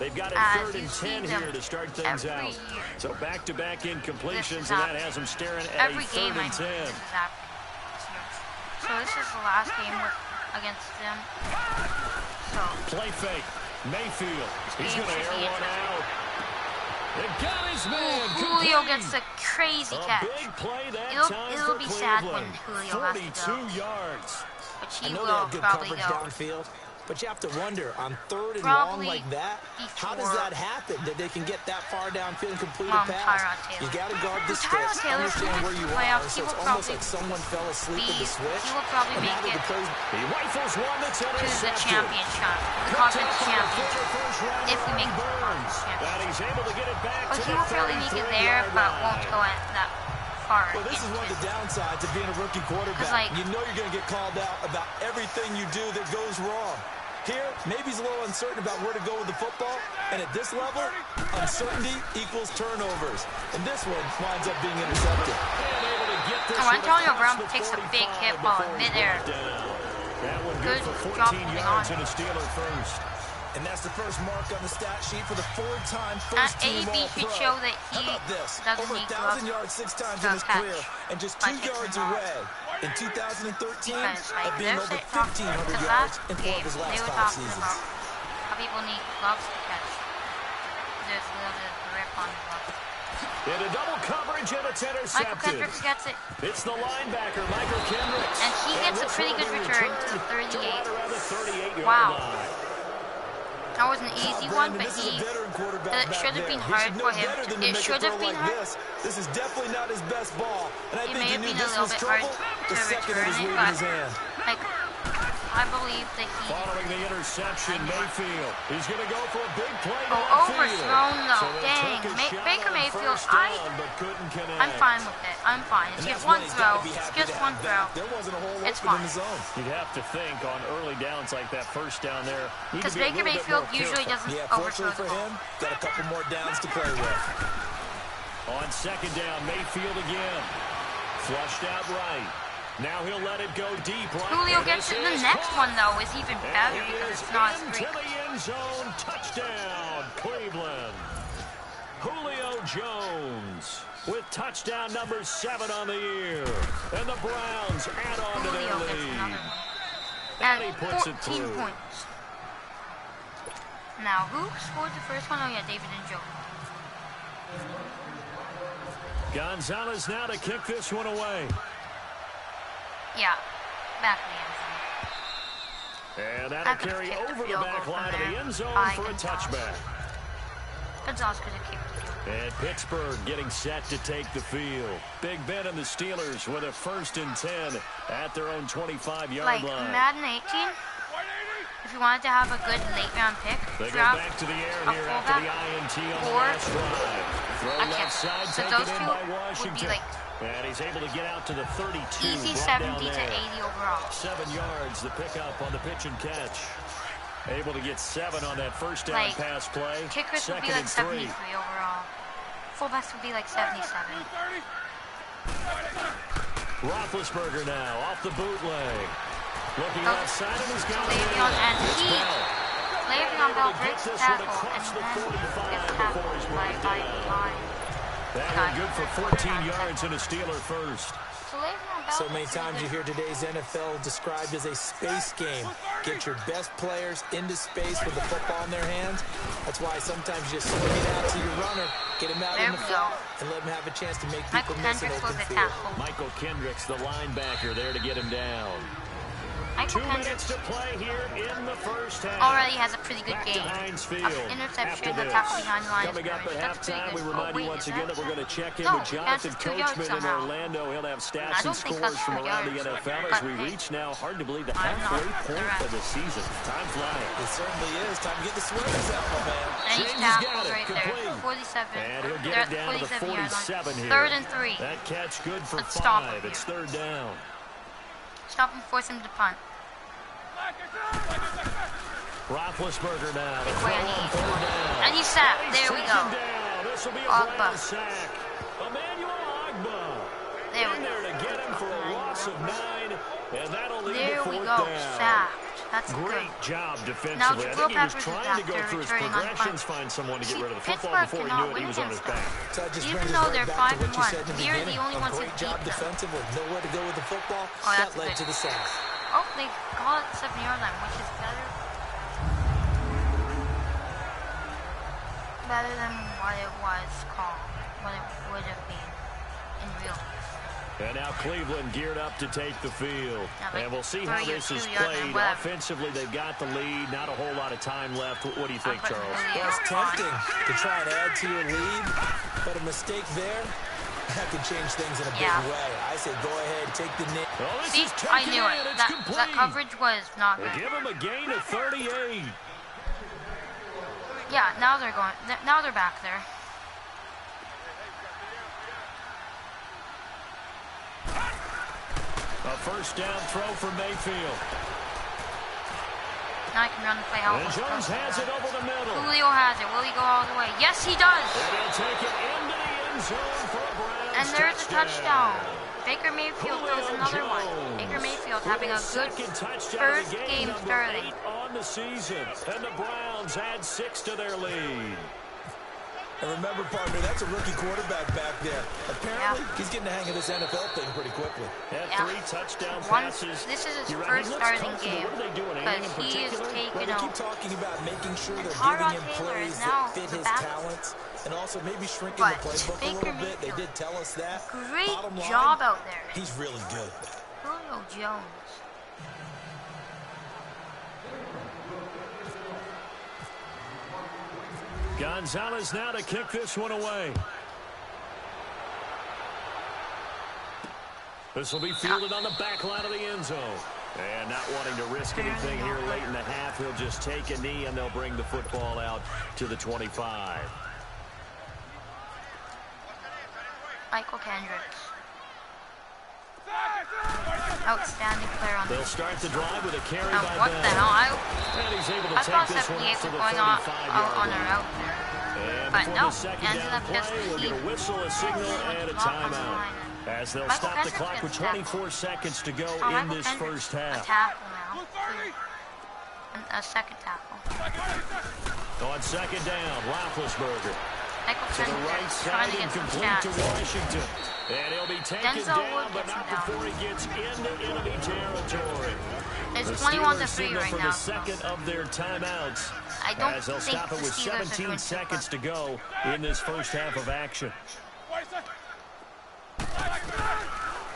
S4: They've got it
S1: As
S4: 3rd
S1: you
S4: and
S1: see
S4: 10
S1: them
S4: here to start things
S1: every
S4: out.
S1: year.
S4: So back-to-back incompletions,
S1: This is
S4: and that
S1: happening.
S4: has them staring at
S1: Every
S4: a
S1: game
S4: 3rd
S1: I
S4: and 10.
S1: this is happening this year. So this is the last game against them. So
S4: Play fake. Mayfield. He's
S1: game
S4: going to
S1: should be
S4: air one
S1: interesting.
S4: out. They got his man.
S1: Julio
S4: complete.
S1: gets a crazy
S4: A
S1: catch.
S4: big play that
S1: It'll-
S4: time
S1: it'll
S4: for
S1: be sad when
S4: Cleveland.
S1: Julio has to
S4: 42
S1: go.
S4: yards.
S1: Which
S5: I
S1: he
S5: know they
S1: will
S5: have good
S1: probably
S5: coverage
S1: go.
S5: downfield, but you have to wonder, on 3rd and
S1: Probably
S5: long like that, how does
S1: before-
S5: that happen, that they can get that far downfield and complete a
S1: Tyrod
S5: pass?
S1: Taylor.
S5: You got to guard the
S1: Tyrod
S5: sticks,
S1: Taylor,
S5: understand
S1: if
S5: where
S1: he
S5: you
S1: gets
S5: are,
S1: playoffs,
S5: so
S1: he
S5: it's
S1: will
S5: almost
S1: probably
S5: like someone fell asleep at the switch.
S1: He will probably
S5: and now
S1: make
S5: that
S1: it
S5: the plays
S4: He rifles one that's
S1: to the
S4: intercepted.
S1: championship, the conference championship. If we make the conference championship.
S4: And he's able to get it back
S1: But
S4: to
S1: he
S4: the
S1: will probably make it there,
S4: 33-yard
S1: but
S4: line.
S1: won't go at that far.
S5: Well, this is one of the downsides of being a rookie quarterback.
S1: like-
S5: You know you're going to get called out about everything you do that goes wrong. Here, maybe he's a little uncertain about where to go with the football, and at this level, uncertainty equals turnovers. And this one winds up being intercepted.
S4: And able to get this
S1: Oh,
S4: one
S1: Antonio
S4: across
S1: Brown
S4: the
S1: takes a big
S4: 45
S1: hit ball
S4: before he's
S1: midair.
S4: brought down. That one
S1: Good
S4: good for
S1: job
S4: 14
S1: holding
S4: yards
S1: on.
S4: and a Steeler first.
S5: And that's the first mark on the stat sheet for the 4-time
S1: At
S5: first-team
S1: AB
S5: All-Pro.
S1: should show that
S5: How
S1: he
S5: about this?
S1: doesn't
S5: Over
S1: need
S5: 1,000
S1: gloves
S5: yards 6 times
S1: to
S5: in his
S1: catch
S5: career, and just
S1: by
S5: 2
S1: catching
S5: yards
S1: the ball.
S5: away in 2013
S1: Because like
S5: of being
S1: there's
S5: over
S1: a
S5: 1,500
S1: because
S5: yards
S1: last
S5: in 4
S1: game
S5: of his
S1: they
S5: last
S1: were
S5: 5
S1: talking
S5: seasons.
S1: about how people need gloves to catch. There's a little bit of grip on the glove.
S4: In a double coverage, and it's
S1: Michael
S4: intercepted.
S1: Kendricks gets it,
S4: It's the linebacker, Michael Kendricks.
S1: and he gets a
S4: this
S1: pretty
S4: will
S1: good
S4: be
S1: return to the
S4: returned
S1: 38.
S4: right around the 38-yard
S1: Wow.
S4: line.
S1: That was an easy one,
S5: Brandon,
S1: but
S5: this is a veteran quarterback
S1: it
S5: back
S1: should have
S5: there.
S1: been
S5: He
S1: hard
S5: should know
S1: for him.
S5: better than to
S1: It
S5: make a
S1: should
S5: throw
S1: have been
S5: like
S1: hard.
S5: This is definitely not his best ball. And I
S1: It
S5: think
S1: may
S5: he
S1: have
S5: knew
S1: been a
S5: this
S1: little
S5: was
S1: bit hard
S5: trouble the
S1: to
S5: second it
S1: return
S5: was
S1: it,
S5: leaving
S1: but
S5: his hand.
S1: like I believe that he
S4: Following the interception, Mayfield. He's going to go for a big play
S1: Oh,
S4: downfield.
S1: overthrown though.
S4: So they
S1: Dang.
S4: took a shot
S1: Baker
S4: on
S1: Mayfield,
S4: first down, but couldn't connect.
S1: I'm fine with it. I'm fine. It's
S5: And
S1: just
S5: that's
S1: one
S5: when he's
S1: throw.
S5: gotta be
S1: It's
S5: happy
S1: just
S5: to
S1: one
S5: have
S1: throw.
S5: that. There wasn't a hole
S1: It's
S5: open in
S1: fine.
S5: the zone.
S4: You'd have to think on early downs like that first down there. Need to
S1: Because
S4: be a
S1: Baker
S4: little bit
S1: Mayfield
S4: more
S1: usually
S4: careful.
S1: doesn't
S5: Yeah,
S1: overthrow
S5: fortunately
S1: the
S5: for
S1: ball.
S5: him, got a couple more downs to play with.
S4: On second down, Mayfield again. Flushed out right. Now he'll let it go deep right.
S1: Julio
S4: And
S1: gets
S4: this
S1: it. The
S4: is
S1: next
S4: caught.
S1: one though is even better
S4: And he
S1: because
S4: is
S1: it's not as
S4: into
S1: great.
S4: the end zone. Touchdown, Cleveland. Julio Jones with touchdown number 7 on the year. And the Browns add on to their
S1: Julio gets
S4: lead.
S1: another one.
S4: And he
S1: And
S4: puts it
S1: 14
S4: through.
S1: points. Now, who scored the first one? Oh, yeah, David and Joe.
S4: Gonzalez now to kick this one away.
S1: Yeah, back in the end zone.
S4: And that'll carry over the back line of the end zone for a touchback.
S1: Gonzalez could have kicked the field.
S4: And Pittsburgh getting set to take the field. Big Ben and the Steelers with a 1st and 10 at their own 25-yard
S1: like
S4: line.
S1: Madden 18, if you wanted to have a good late-round pick,
S4: They go
S1: draft
S4: back to the air
S1: a
S4: here after the
S1: fullback
S4: INT on the
S1: or
S4: last drive. Throw
S1: a
S4: left
S1: kicker.
S4: side,
S1: So
S4: taken
S1: those
S4: in
S1: two
S4: by
S1: would be
S4: Washington.
S1: like
S4: And he's able to get out to the 32.
S1: easy
S4: brought
S1: 70
S4: down
S1: to
S4: there.
S1: 80 overall.
S4: 7 yards, the pickup on the pitch and catch. Able to get 7 on that first down
S1: Like,
S4: pass play.
S1: Kickers would be
S4: 2nd
S1: like
S4: and 3.
S1: 73 overall. Fullbacks would be like 77.
S4: Roethlisberger now off the bootleg. Looking
S1: Oh,
S4: outside and he's got it.
S1: Le'Veon, and
S4: It's
S1: he,
S4: Bell.
S1: Le'Veon Bell breaks the
S4: This one
S1: tackle and
S4: across the
S1: then
S4: 45
S1: gets
S4: before
S1: tackled
S4: he's
S1: by
S4: brought down. That one good for 14 yards and a Steeler first.
S1: So Le'Veon Bell
S5: So many
S1: gets a
S5: times
S1: good-
S5: you hear today's NFL described as a space game. Get your best players into space with the football in their hands. That's why sometimes you just swing it out to your runner, get him out
S1: There
S5: in the
S1: we
S5: front,
S1: go.
S5: and let him have a chance to make
S1: Michael
S5: people miss an
S1: Kendricks
S5: open
S1: was the
S5: field.
S1: tackle.
S4: Michael Kendricks, the linebacker, there to get him down.
S1: Michael
S4: 2 minutes
S1: Kendricks
S4: to play here in the first half.
S1: already has a pretty good
S4: Back to
S1: game.
S4: Heinz Field.
S1: Of interception,
S4: After
S1: a
S4: this.
S1: tackle behind the line of
S4: Coming up
S1: scrimmage.
S4: at
S1: That's pretty
S4: halftime,
S1: good.
S4: we
S1: Oh,
S4: remind you
S1: wait,
S4: once
S1: is
S4: again
S1: that-
S4: that we're going to check in
S1: No,
S4: with Jonathan
S1: that's 2 yards
S4: Coachman in
S1: somehow.
S4: Orlando. He'll have
S1: I
S4: stats
S1: don't
S4: and
S1: think
S4: scores
S1: that's
S4: from
S1: 2
S4: around the
S1: yards.
S4: NFL as
S1: But
S4: we
S1: hey,
S4: reach now, hard to believe, the
S1: I'm not
S4: halfway point
S1: correct.
S4: of the season. Time flying.
S5: It certainly is. Time to get the swimmers out, my man.
S1: And he's
S4: James has got
S1: tackled
S4: it.
S1: right
S4: Complete.
S1: there. 47.
S4: And he'll
S1: They're
S4: get
S1: at
S4: it down to the
S1: 47-yard line.
S4: 47 here.
S1: 3rd and 3.
S4: That catch good for
S1: Let's stop him
S4: 5. It's
S1: here.
S4: 3rd down.
S1: Stop him, force him to punt.
S4: Roethlisberger now.
S1: Big
S4: to
S1: way
S4: throw
S1: on
S4: on
S1: the
S4: 4th down.
S1: And he's sacked. There we
S4: Taken
S1: go.
S4: down. This will be a
S1: Ogba.
S4: Brown sack. Emmanuel Ogba.
S1: There we
S4: In there to get him for a loss of 9, and that'll lead
S1: There
S4: to
S1: we
S4: 4th
S1: go.
S4: down.
S1: Sacked. That's good.
S4: Great job
S1: Now,
S4: defensively. I
S1: Jabril
S4: think he was
S1: Peppers is
S4: trying to
S1: back
S4: go
S1: there
S4: through his
S1: returning on
S4: progressions,
S1: punt.
S4: find someone to get
S1: See,
S4: rid of the football
S1: Pittsburgh
S4: before he
S1: cannot
S4: knew it. He
S1: win
S4: was on his
S1: against them.
S4: back.
S5: So that just
S1: Even
S5: brings us
S1: though
S5: right
S1: they're
S5: back
S1: 5
S5: to what
S1: and
S5: you
S1: 1,
S5: said in the
S1: we are the
S5: beginning.
S1: only
S5: A
S1: ones who
S5: great
S1: beat
S5: job
S1: them.
S5: defensive with nowhere to go with the football.
S1: Oh, that's
S5: that led
S1: good.
S5: to the sack.
S1: Oh, they call it 7-yard line, which is better. Better than what it was called, what it would have been in real life.
S4: And now Cleveland geared up to take the field.
S1: Yeah, like
S4: And we'll see how
S1: 3 or
S4: this is
S1: 2 yards
S4: played.
S1: and whatever.
S4: Offensively, they've got the lead. Not a whole lot of time left. What do you think,
S1: putting
S4: Charles?
S1: Julio
S5: Well, it's
S1: on.
S5: tempting to try and add to your lead, but a mistake there, that could change things in a big
S1: Yeah.
S5: way. I say go ahead, take the knee.
S4: Oh, this
S1: See,
S4: is
S1: I
S4: taken
S1: knew
S4: in.
S1: it.
S4: It's
S1: That
S4: complete.
S1: coverage was not
S4: They
S1: good.
S4: give him a gain of 38.
S1: Yeah, now they're going. Now they're back there.
S4: A first down throw for Mayfield.
S1: Now I can run the play how
S4: And
S1: it's
S4: Jones
S1: supposed to
S4: has
S1: be
S4: it
S1: done.
S4: over the middle.
S1: Julio has it. Will he go all the way? Yes, he does.
S4: And he'll take it into the end zone for a Browns
S1: And there's a touchdown. Baker Mayfield throws
S4: Julio
S1: another one.
S4: Jones
S1: Baker Mayfield
S4: with
S1: having a
S4: his
S1: good
S4: second touchdown of
S1: first
S4: the
S1: game
S4: number
S1: starting.
S4: 8 on the season. And the Browns add 6 to their lead.
S5: And remember, partner, that's a rookie quarterback back there. Apparently,
S1: Yeah.
S5: he's getting the hang of this NFL thing pretty quickly.
S4: Had
S1: Yeah.
S4: 3 touchdown
S1: Once,
S4: passes.
S1: this is his
S4: You're right,
S1: first
S4: he looks
S1: starting
S4: comfortable.
S1: game
S4: What are they doing? Anything in
S1: because he is
S4: particular?
S5: Well,
S1: taking
S5: they keep
S1: over.
S5: talking about making sure they're
S1: Tyrod
S5: giving him
S1: Taylor
S5: plays
S1: is now
S5: that fit
S1: the
S5: his
S1: backup.
S5: talents, and also maybe shrinking
S1: But
S5: the playbook a
S1: Baker
S5: little bit. They
S1: Mayfield,
S5: did tell us that.
S1: Great
S5: Bottom line,
S1: job out there.
S5: he's really good.
S1: Julio Jones.
S4: Gonzalez now to kick this one away. This will be fielded on the back line of the end zone. And not wanting to risk anything here late in the half, he'll just take a knee and they'll bring the football out to the 25.
S1: Michael Kendricks. Outstanding player on the
S4: They'll start the drive with a carry
S1: Oh,
S4: by
S1: what
S4: Bell.
S1: the hell?
S4: And he's able to
S1: I
S4: take
S1: thought
S4: this one
S1: 78
S4: out to
S1: was
S4: the
S1: going on
S4: 35-yard
S1: a
S4: line.
S1: route there.
S4: And
S1: But
S4: before
S1: no,
S4: the second
S1: ended
S4: down
S1: up just
S4: play, we'll get a whistle, a signal, and a timeout. As they'll
S1: Michael
S4: stop the
S1: Kendricks
S4: clock
S1: gets
S4: with
S1: tackled.
S4: 24 seconds to go
S1: Oh,
S4: in
S1: Michael
S4: this
S1: Kendricks,
S4: first half.
S1: A tackle now. And a second tackle.
S4: On second down, Roethlisberger
S1: Michael
S4: to the right
S1: Kendricks trying
S4: side
S1: to
S4: and
S1: get some
S4: complete to
S1: stats.
S4: Washington. And he'll be taken
S1: Denzel
S4: down,
S1: Wood
S4: but
S1: gets him
S4: not
S1: down.
S4: before he gets into enemy territory.
S1: It's
S4: The
S1: 21 to
S4: Steelers
S1: 3
S4: signal
S1: right
S4: for
S1: now.
S4: the second of their timeouts.
S1: I don't
S4: As they'll
S1: think
S4: stop
S1: the
S4: it with
S1: Steelers are
S4: 17
S1: doing
S4: seconds
S1: super.
S4: to go in this first half of action.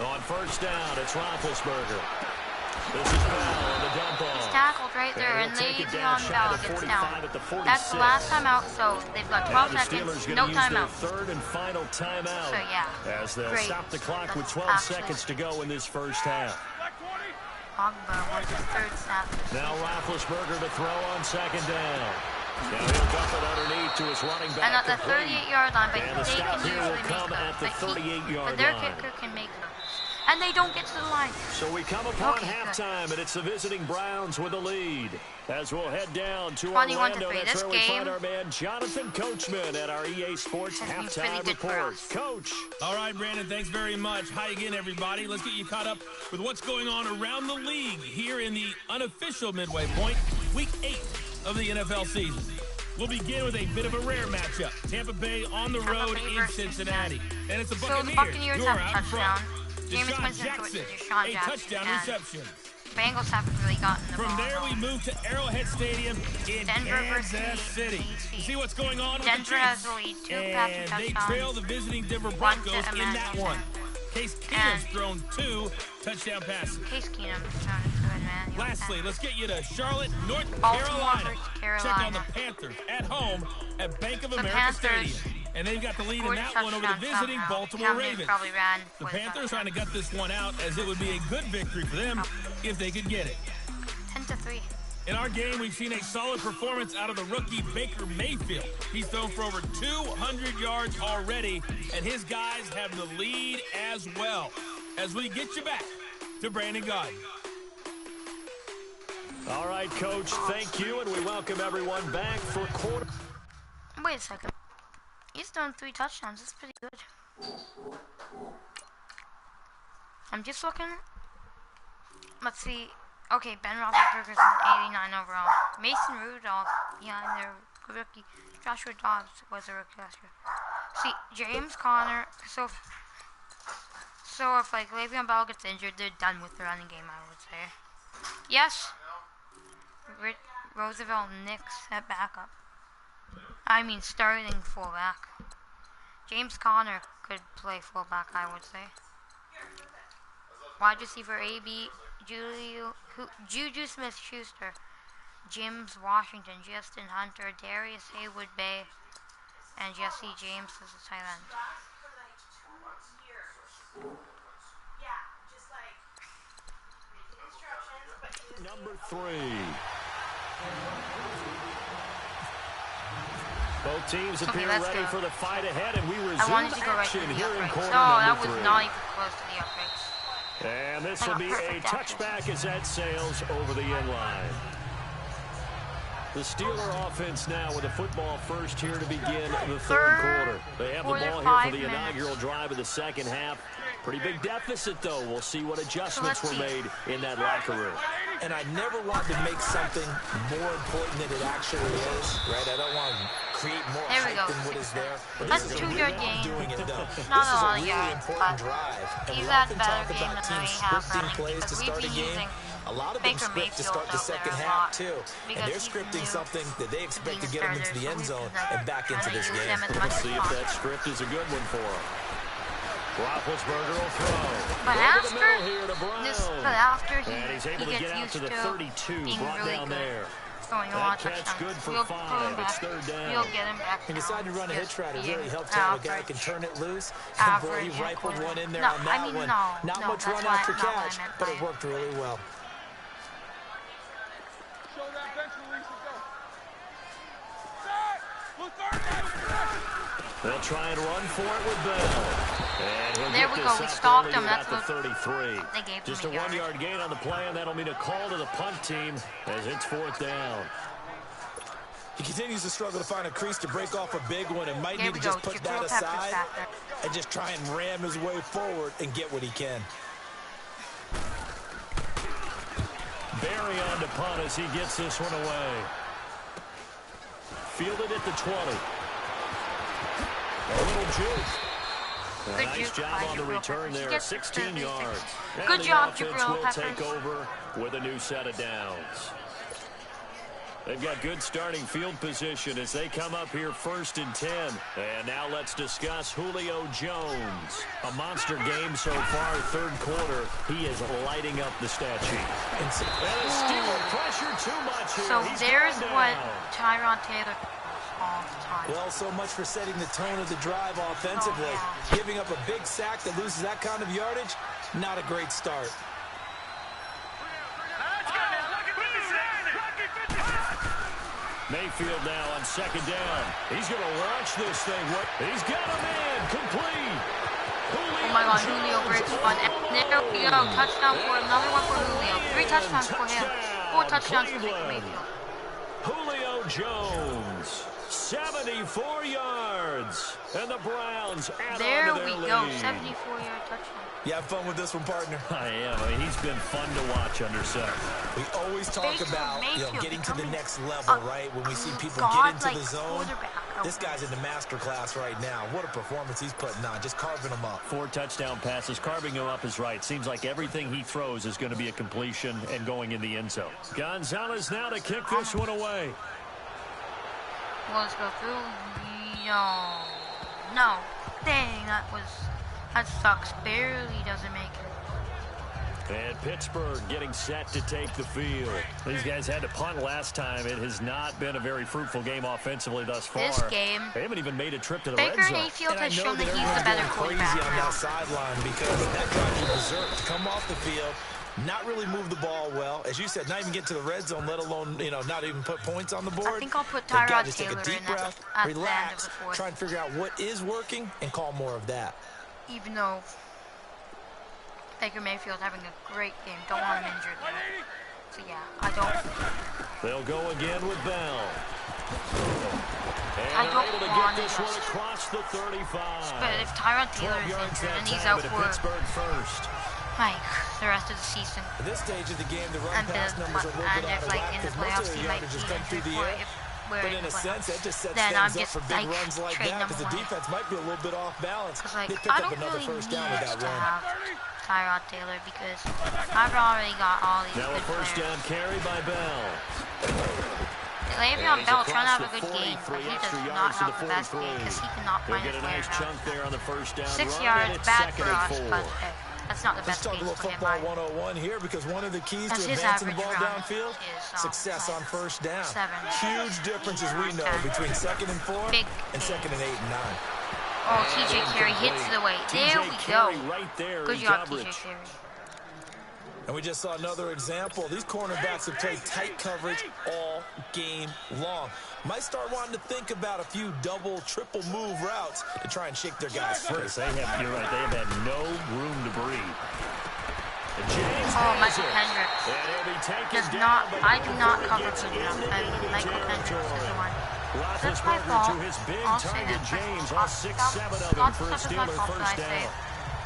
S4: On first down, it's Roethlisberger. This is Bell on the dump
S1: He's
S4: off.
S1: tackled right there, and
S4: he'll take it
S1: Le'Veon
S4: down shy
S1: Bell
S4: of the
S1: gets
S4: 45
S1: down.
S4: at the 46.
S1: That's the last time out, so they've got 12
S4: The
S1: seconds,
S4: Steelers
S1: no
S4: going to use their
S1: timeout.
S4: third and final timeout.
S1: So, yeah.
S4: As they'll
S1: Great.
S4: stop the clock with
S1: That's
S4: 12
S1: actually-
S4: seconds to go in this first half.
S1: Pogba was his third snap.
S4: Now Roethlisberger to throw on second down. Now he'll dump it underneath to his running back.
S1: And at the
S4: complete.
S1: 38-yard line, but
S4: And the
S1: they
S4: stop
S1: can
S4: here will
S1: usually make
S4: come
S1: them.
S4: at the 38-yard
S1: But their
S4: line.
S1: kicker can make them. And they don't get to the line.
S4: So we come upon
S1: Okay, good.
S4: halftime, and it's the visiting Browns with the lead. As we'll head down to
S1: 21 to
S4: Orlando,
S1: 3.
S4: that's
S1: This
S4: where we find
S1: game
S4: our man Jonathan Coachman at our EA Sports
S1: has been
S4: halftime
S1: pretty good for
S4: report.
S1: us.
S4: Coach.
S3: All right, Brandon, thanks very much. Hi again, everybody. Let's get you caught up with what's going on around the league here in the unofficial midway point, week 8 of the NFL season. We'll begin with a bit of a rare matchup. Tampa Bay on the road
S1: Bay
S3: in
S1: versus
S3: Cincinnati. And it's the
S1: So
S3: Buccaneers.
S1: the Buccaneers
S3: who
S1: have
S3: are
S1: a
S3: out in front.
S1: touchdown. Jameis
S3: Deshaun
S1: Winston threw it to
S3: Jackson,
S1: Deshaun
S3: a
S1: Jackson.
S3: touchdown
S1: And
S3: reception.
S1: Bengals haven't really gotten the
S3: From
S1: ball.
S3: there, we move to Arrowhead Stadium in
S1: Denver
S3: Kansas
S1: versus
S3: City.
S1: DC.
S3: You see what's going on with
S1: Denver
S3: the
S1: has
S3: Chiefs.
S1: the lead, 2
S3: And
S1: passing
S3: they
S1: touchdowns.
S3: trail the visiting Denver
S1: One to
S3: Broncos in that
S1: Emmanuel
S3: one. Case Keenum's
S1: And-
S3: thrown 2 touchdown passes.
S1: Case Keenum is trying to good, man. He was
S3: Lastly,
S1: bad.
S3: let's get you to Charlotte, North
S1: Baltimore
S3: Carolina.
S1: versus
S3: Check on the
S1: Carolina.
S3: Panthers at home at Bank of
S1: The
S3: America
S1: Panthers
S3: Stadium. And they've got the lead in
S1: scored
S3: that one over the
S1: touchdowns
S3: visiting
S1: somehow.
S3: Baltimore
S1: Cam Newton
S3: Ravens.
S1: probably ran
S3: The
S1: with
S3: Panthers
S1: touchdown.
S3: trying to gut this one out as it would be a good victory for them if they could get it.
S1: 10 to 3.
S3: In our game, we've seen a solid performance out of the rookie Baker Mayfield. He's thrown for over 200 yards already, and his guys have the lead as well. As we get you back to Brandon Gaudin.
S4: All right, Coach, thank you, and we welcome everyone back for quarter.
S1: Wait a second. He's done 3 touchdowns. That's pretty good. I'm just looking. Let's see. Okay, Ben Roethlisberger's an 89 overall. Mason Rudolph, yeah, and their rookie. Joshua Dobbs was a rookie last year. See, James Conner. So if like Le'Veon Bell gets injured, they're done with the running game, I would say. Yes. Roosevelt Nix at backup. I mean, starting fullback. James Conner could play fullback, I would say. Wide receiver AB, Juju Smith-Schuster, James Washington, Justin Hunter, Darius Haywood-Bay, and Jesse James as a tight end.
S4: Number 3. Both teams appear
S1: let's
S4: ready
S1: go.
S4: for the fight ahead, and we
S1: I
S4: resume
S1: wanted to go right to
S4: action
S1: the
S4: here in
S1: uprights.
S4: quarter
S1: No, that
S4: number
S1: was
S4: 3.
S1: not even close to the uprights.
S4: And this
S1: I
S4: will
S1: got
S4: be a
S1: perfect
S4: touchback as that sails over the end line. The Steeler offense now with the football first here to begin the third quarter. They have the
S1: Quarter,
S4: ball here
S1: 5
S4: for the
S1: minutes.
S4: inaugural drive of the second half. Pretty big deficit, though. We'll see what adjustments
S1: let's
S4: were
S1: see.
S4: made in that locker room.
S5: And I never want to make something more important than it actually is, right? I don't want to create more
S1: There we
S5: hype
S1: go.
S5: than what is there. But
S1: That's
S5: this is
S1: a
S5: a
S1: 2-yard
S5: really
S1: gain.
S5: doing it, though.
S1: Not
S5: This
S1: a
S5: is
S1: lot
S5: a
S1: of
S5: really
S1: yards,
S5: important
S1: but
S5: drive. And
S1: he's
S5: we
S1: had
S5: often
S1: better
S5: talk
S1: game
S5: about
S1: than
S5: teams
S1: we have
S5: scripting
S1: running
S5: plays to
S1: because we've
S5: start a
S1: been
S5: game.
S1: using
S5: A lot of them
S1: Baker
S5: script to
S1: Mayfield
S5: start the
S1: out there
S5: second
S1: a
S5: half,
S1: lot
S5: too.
S1: because
S5: And they're
S1: he's
S5: scripting
S1: new
S5: something that they expect to
S1: being
S5: get them into
S1: starter,
S5: the end
S1: so
S5: zone
S1: we
S5: and back
S1: try
S5: into
S1: to
S5: this
S1: use
S5: game.
S1: them as much
S4: Let's
S1: as
S4: see if that
S1: possible.
S4: script is a good one for him. Roethlisberger will throw.
S1: But
S4: Over the
S1: after
S4: middle here to Brown. And he's able to
S1: gets
S4: get out
S1: used
S4: to the 32,
S1: being
S4: brought
S1: really
S4: down
S1: good.
S4: there.
S1: Throwing a
S4: That
S1: lot of
S4: catch
S1: touchdowns.
S4: good for
S1: We'll
S4: 5.
S1: pull him
S4: It's
S1: back.
S4: third down.
S1: We'll get him back.
S5: He decided to run a hitch
S1: Just
S5: route. It really
S1: being
S5: helped out. A guy
S1: average.
S5: can turn it loose. And boy, he
S1: Average
S5: rifled
S1: quarter.
S5: one in there
S1: No,
S5: on
S1: I
S5: that
S1: mean,
S5: one.
S1: no,
S5: Not
S1: no,
S5: much
S1: that's
S5: run
S1: what-
S5: after
S1: not what I
S5: catch,
S1: meant
S5: but
S1: by
S5: it
S1: it.
S5: worked really well.
S4: They'll try and run for it with Bell. And he'll
S1: There
S4: get
S1: we
S4: this
S1: go. We
S4: up
S1: stopped
S4: early
S1: him.
S4: to
S1: That's
S4: about the
S1: what
S4: 33.
S1: they gave him
S4: Just
S1: a
S4: a
S1: yard.
S4: 1-yard gain on the play, and that'll mean a call to the punt team as it's fourth down.
S5: He continues to struggle to find a crease to break off a big one and might
S1: There
S5: need
S1: we
S5: to just
S1: go.
S5: put
S1: Jabril
S5: that
S1: Peppers
S5: aside
S1: back there.
S5: and just try and ram his way forward and get what he can.
S4: Barry on to punt as he gets this one away. Fielded at the 20. A little juke.
S1: Good
S4: Nice
S1: juke
S4: job
S1: by
S4: on the
S1: Jabril
S4: return
S1: Peppers. He
S4: there,
S1: gets
S4: 16
S1: the
S4: yards. And
S1: Good
S4: the
S1: job,
S4: offense
S1: Jabril
S4: will take
S1: Peppers.
S4: over with a new set of downs. They've got good starting field position as they come up here 1st and 10. And now let's discuss Julio Jones. A monster game so far, 3rd quarter. He is lighting up the stat sheet. And a steal pressure too much here.
S1: So
S4: He's
S1: there's
S4: gone
S1: what
S4: down.
S1: Tyrod Taylor does all the time.
S5: Well, so much for setting the tone of the drive offensively.
S1: Oh, yeah.
S5: Giving up a big sack that loses that kind of yardage, not a great start.
S4: Mayfield now on 2nd down. He's going to launch this thing. He's got a man complete.
S1: Oh my God, Julio breaks one. And there we go. Touchdown for another one for Julio. 3 touchdowns for him. 4 touchdowns for Baker Mayfield.
S4: Julio Jones, 74 yards. And the Browns add
S1: There
S4: on to their
S1: we go.
S4: lead.
S1: 74-yard touchdown.
S5: You have fun with this one, partner?
S4: I am. I mean, he's been fun to watch under center.
S5: We always talk
S1: Baker
S5: about
S1: Mayfield
S5: getting to the
S1: becoming
S5: next level,
S1: a
S5: right? When we see people get into
S1: godlike
S5: the zone.
S1: quarterback.
S5: This guy's in the master class right now. What a performance he's putting on, just carving them up.
S4: 4 touchdown passes. Carving him up is right. Seems like everything he throws is going to be a completion and going in the end zone. Gonzalez now to kick this one away.
S1: Well, let's go through. No. Dang, that sucks. Barely doesn't make it.
S4: And Pittsburgh getting set to take the field. These guys had to punt last time. It has not been a very fruitful game offensively thus far.
S1: This game,
S4: They haven't even made a trip to the
S1: Baker
S4: red zone.
S1: Mayfield has
S5: I know
S1: shown that he's the
S5: everyone's
S1: better
S5: going
S1: quarterback
S5: crazy on
S1: now.
S5: that sideline because that drives you berserk to come off the field, not really move the ball well. As you said, not even get to the red zone, let alone, not even put points on the board.
S1: I think I'll put
S5: They've got
S1: Tyrod
S5: to just take
S1: Taylor
S5: a deep
S1: in
S5: breath,
S1: at the end of
S5: relax,
S1: the 4th.
S5: try and figure out what is working and call more of that.
S1: Even though Baker Mayfield having a great game. Don't want him injured though. So yeah, I don't.
S4: They'll go again with Bell. And
S1: I
S4: they're
S1: don't
S4: able to
S1: want
S4: get this
S1: it.
S4: one across the 35.
S1: But if Tyrod Taylor
S4: 12
S1: is
S4: yards
S1: injured
S4: that
S1: and he's
S4: time,
S1: out
S4: but
S1: for
S4: Pittsburgh first.
S1: like the rest of the season,
S5: At this stage of the game, the run
S1: and
S5: pass numbers are a little bit out
S1: if
S5: of
S1: like
S5: whack
S1: in the
S5: because most
S1: playoffs
S5: of
S1: he
S5: the
S1: might
S5: yardage
S1: be
S5: has come through
S1: injured
S5: the
S1: for
S5: air.
S1: if we're
S5: But
S1: in
S5: in
S1: the
S5: a sense, that
S1: playoffs.
S5: just sets
S1: Then
S5: things
S1: I'm
S5: up
S1: just
S5: for big
S1: like
S5: runs like
S1: trading
S5: that
S1: them
S5: because the
S1: away.
S5: defense might be a little bit off balance.
S1: Cause like
S5: They pick
S1: I
S5: up
S1: don't
S5: another
S1: really
S5: first down with
S1: need
S5: that
S1: to
S5: run.
S1: have Tyrod Taylor because I've already got all these
S4: Now a
S1: good
S4: first
S1: players.
S4: down carry by Bell.
S1: Le'Veon
S4: he's
S1: Bell trying to
S4: across
S1: have a
S4: the
S1: good game,
S4: 43
S1: but he
S4: extra
S1: does
S4: yards
S1: not
S4: to
S1: have
S4: the
S1: the best
S4: 43.
S1: game because he cannot
S4: He'll
S1: find
S4: get
S1: his
S4: a
S1: way
S4: nice
S1: around.
S4: chunk there on the first down
S1: 6
S4: run,
S1: yards,
S4: and it's
S1: bad
S4: 2nd
S1: for
S4: and
S1: us,
S4: 4.
S1: but hey, that's not the
S5: Let's
S1: best
S5: talk a
S1: game
S5: little
S1: for him
S5: football
S1: either.
S5: 101 here because one of the keys
S1: That's
S5: to
S1: his
S5: advancing the
S1: average
S5: ball
S1: run
S5: downfield,
S1: is,
S5: success
S1: like
S5: on first down.
S1: 7.
S5: Huge difference, as we know, between 2nd and 4
S1: Big
S5: and 2nd and 8 and 9.
S1: Oh, TJ Carey hits the weight. There we
S4: Carey
S1: go.
S4: right there
S1: Good
S4: in
S1: job,
S4: coverage.
S1: TJ Carey.
S5: And we just saw another example. These cornerbacks have played tight coverage all game long. Might start wanting to think about a few double, triple move routes to try and shake their guys free.
S4: You're right. They have had no room to breathe. And James
S1: Oh,
S4: has
S1: Michael
S4: it.
S1: Kendricks.
S4: And he'll be taken
S1: Does
S4: down,
S1: not.
S4: but
S1: I do not
S4: before he
S1: cover
S4: gets
S1: good
S4: into
S1: enough. And
S4: enemy
S1: Michael Kendricks is the
S4: territory.
S1: one. That's my
S4: Roethlisberger
S1: fault.
S4: to his big
S1: I'll say
S4: target,
S1: that's my
S4: James,
S1: fault.
S4: all 6-7 of them for a
S1: That's my
S4: Steeler
S1: fault
S4: first
S1: that I say
S4: down.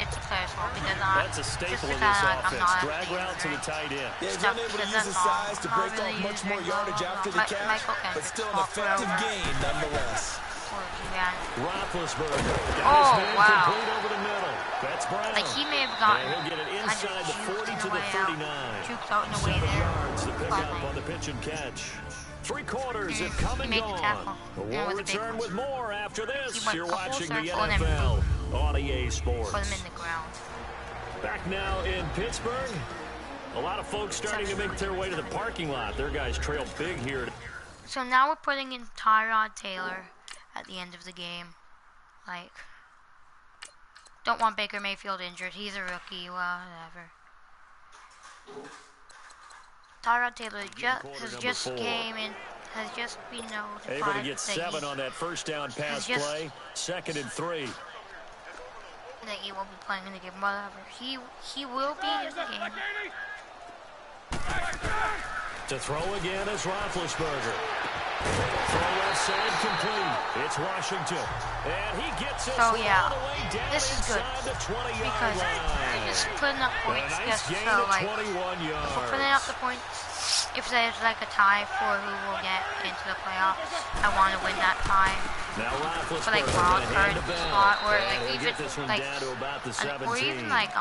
S1: it's a player's fault because
S4: That's a staple of this offense. Drag route to the tight end.
S5: Yeah, he's unable to use his size to break off much more yardage after the catch, but still an effective gain nonetheless.
S4: Roethlisberger got
S1: Oh,
S4: his man
S1: wow.
S4: complete over the middle. That's Brown.
S1: Like he may have gotten.
S4: And he'll get it inside the 40 to the 39.
S1: Juked out in the way
S4: 7
S1: there.
S4: yards to pick
S1: But,
S4: up
S1: like,
S4: on the pitch and catch. 3 quarters have come
S1: he
S4: and
S1: made the
S4: gone.
S1: tackle.
S4: We'll
S1: And it was a big
S4: return
S1: one.
S4: with more after this.
S1: He went
S4: You're
S1: a full
S4: watching the
S1: circle and then
S4: NFL on EA Sports.
S1: Put him in the ground.
S4: Back now in Pittsburgh. A lot of folks starting to make their way to the parking lot. Their guys trail big here.
S1: So now we're putting in Tyrod Taylor at the end of the game. Like, don't want Baker Mayfield injured. He's a rookie, whatever. Tyrod Taylor has just been notified
S4: Able to get
S1: that
S4: 7 on that first down pass play. 2nd and 3.
S1: that he will be playing in the game. Whatever. He will be in the game.
S4: To throw again is Roethlisberger. Throw left side complete. It's Washington. And he gets it
S1: So,
S4: all
S1: yeah,
S4: the way down
S1: this is good
S4: inside the 20-yard
S1: because
S4: line.
S1: they're just putting up
S4: A
S1: points
S4: nice
S1: just
S4: gain
S1: so
S4: of
S1: like
S4: 21 yards.
S1: if we're putting up the points, if there's like a tie for who will get into the playoffs, I want to win that tie.
S4: Now
S1: For
S4: Roethlisberger
S1: like
S4: gonna
S1: wild
S4: hand
S1: card
S4: the ball.
S1: spot, or
S4: And
S1: like
S4: he'll
S1: even
S4: get this one
S1: like,
S4: down to about the
S1: or even
S4: 17.
S1: like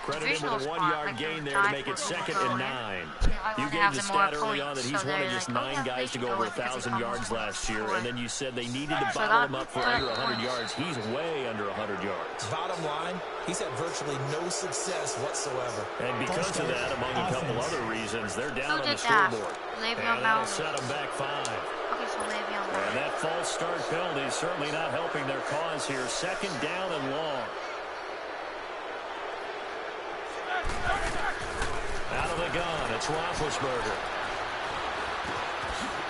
S4: Credit him
S1: divisional
S4: with a
S1: spot,
S4: 1-yard
S1: like
S4: gain
S1: the
S4: there to
S1: tie
S4: make it
S1: for
S4: second
S1: who will
S4: and
S1: win.
S4: 9.
S1: I
S4: You
S1: want to
S4: gave
S1: have
S4: the
S1: the more
S4: stat early on that
S1: points,
S4: he's
S1: so
S4: one of
S1: they're
S4: just
S1: like, oh,
S4: 9
S1: yeah,
S4: guys
S1: they
S4: to
S1: should
S4: go
S1: go
S4: over
S1: with because
S4: 1,000
S1: it
S4: yards
S1: comes
S4: last year,
S1: forward.
S4: and then you said they needed to
S1: So
S4: bottle him
S1: that-
S4: up for
S1: that
S4: under 100
S1: points.
S4: yards. He's way under 100 yards.
S5: Bottom line, he's had virtually no success whatsoever.
S4: And because of that, among a couple other reasons, they're down
S1: Who
S4: on the
S1: did that?
S4: scoreboard.
S1: Le'Veon
S4: And that'll
S1: Bell.
S4: set them back 5.
S1: Okay, so Le'Veon
S4: And
S1: Bell.
S4: that false start penalty is certainly not helping their cause here. Second down and long. Out of the gun, it's Roethlisberger.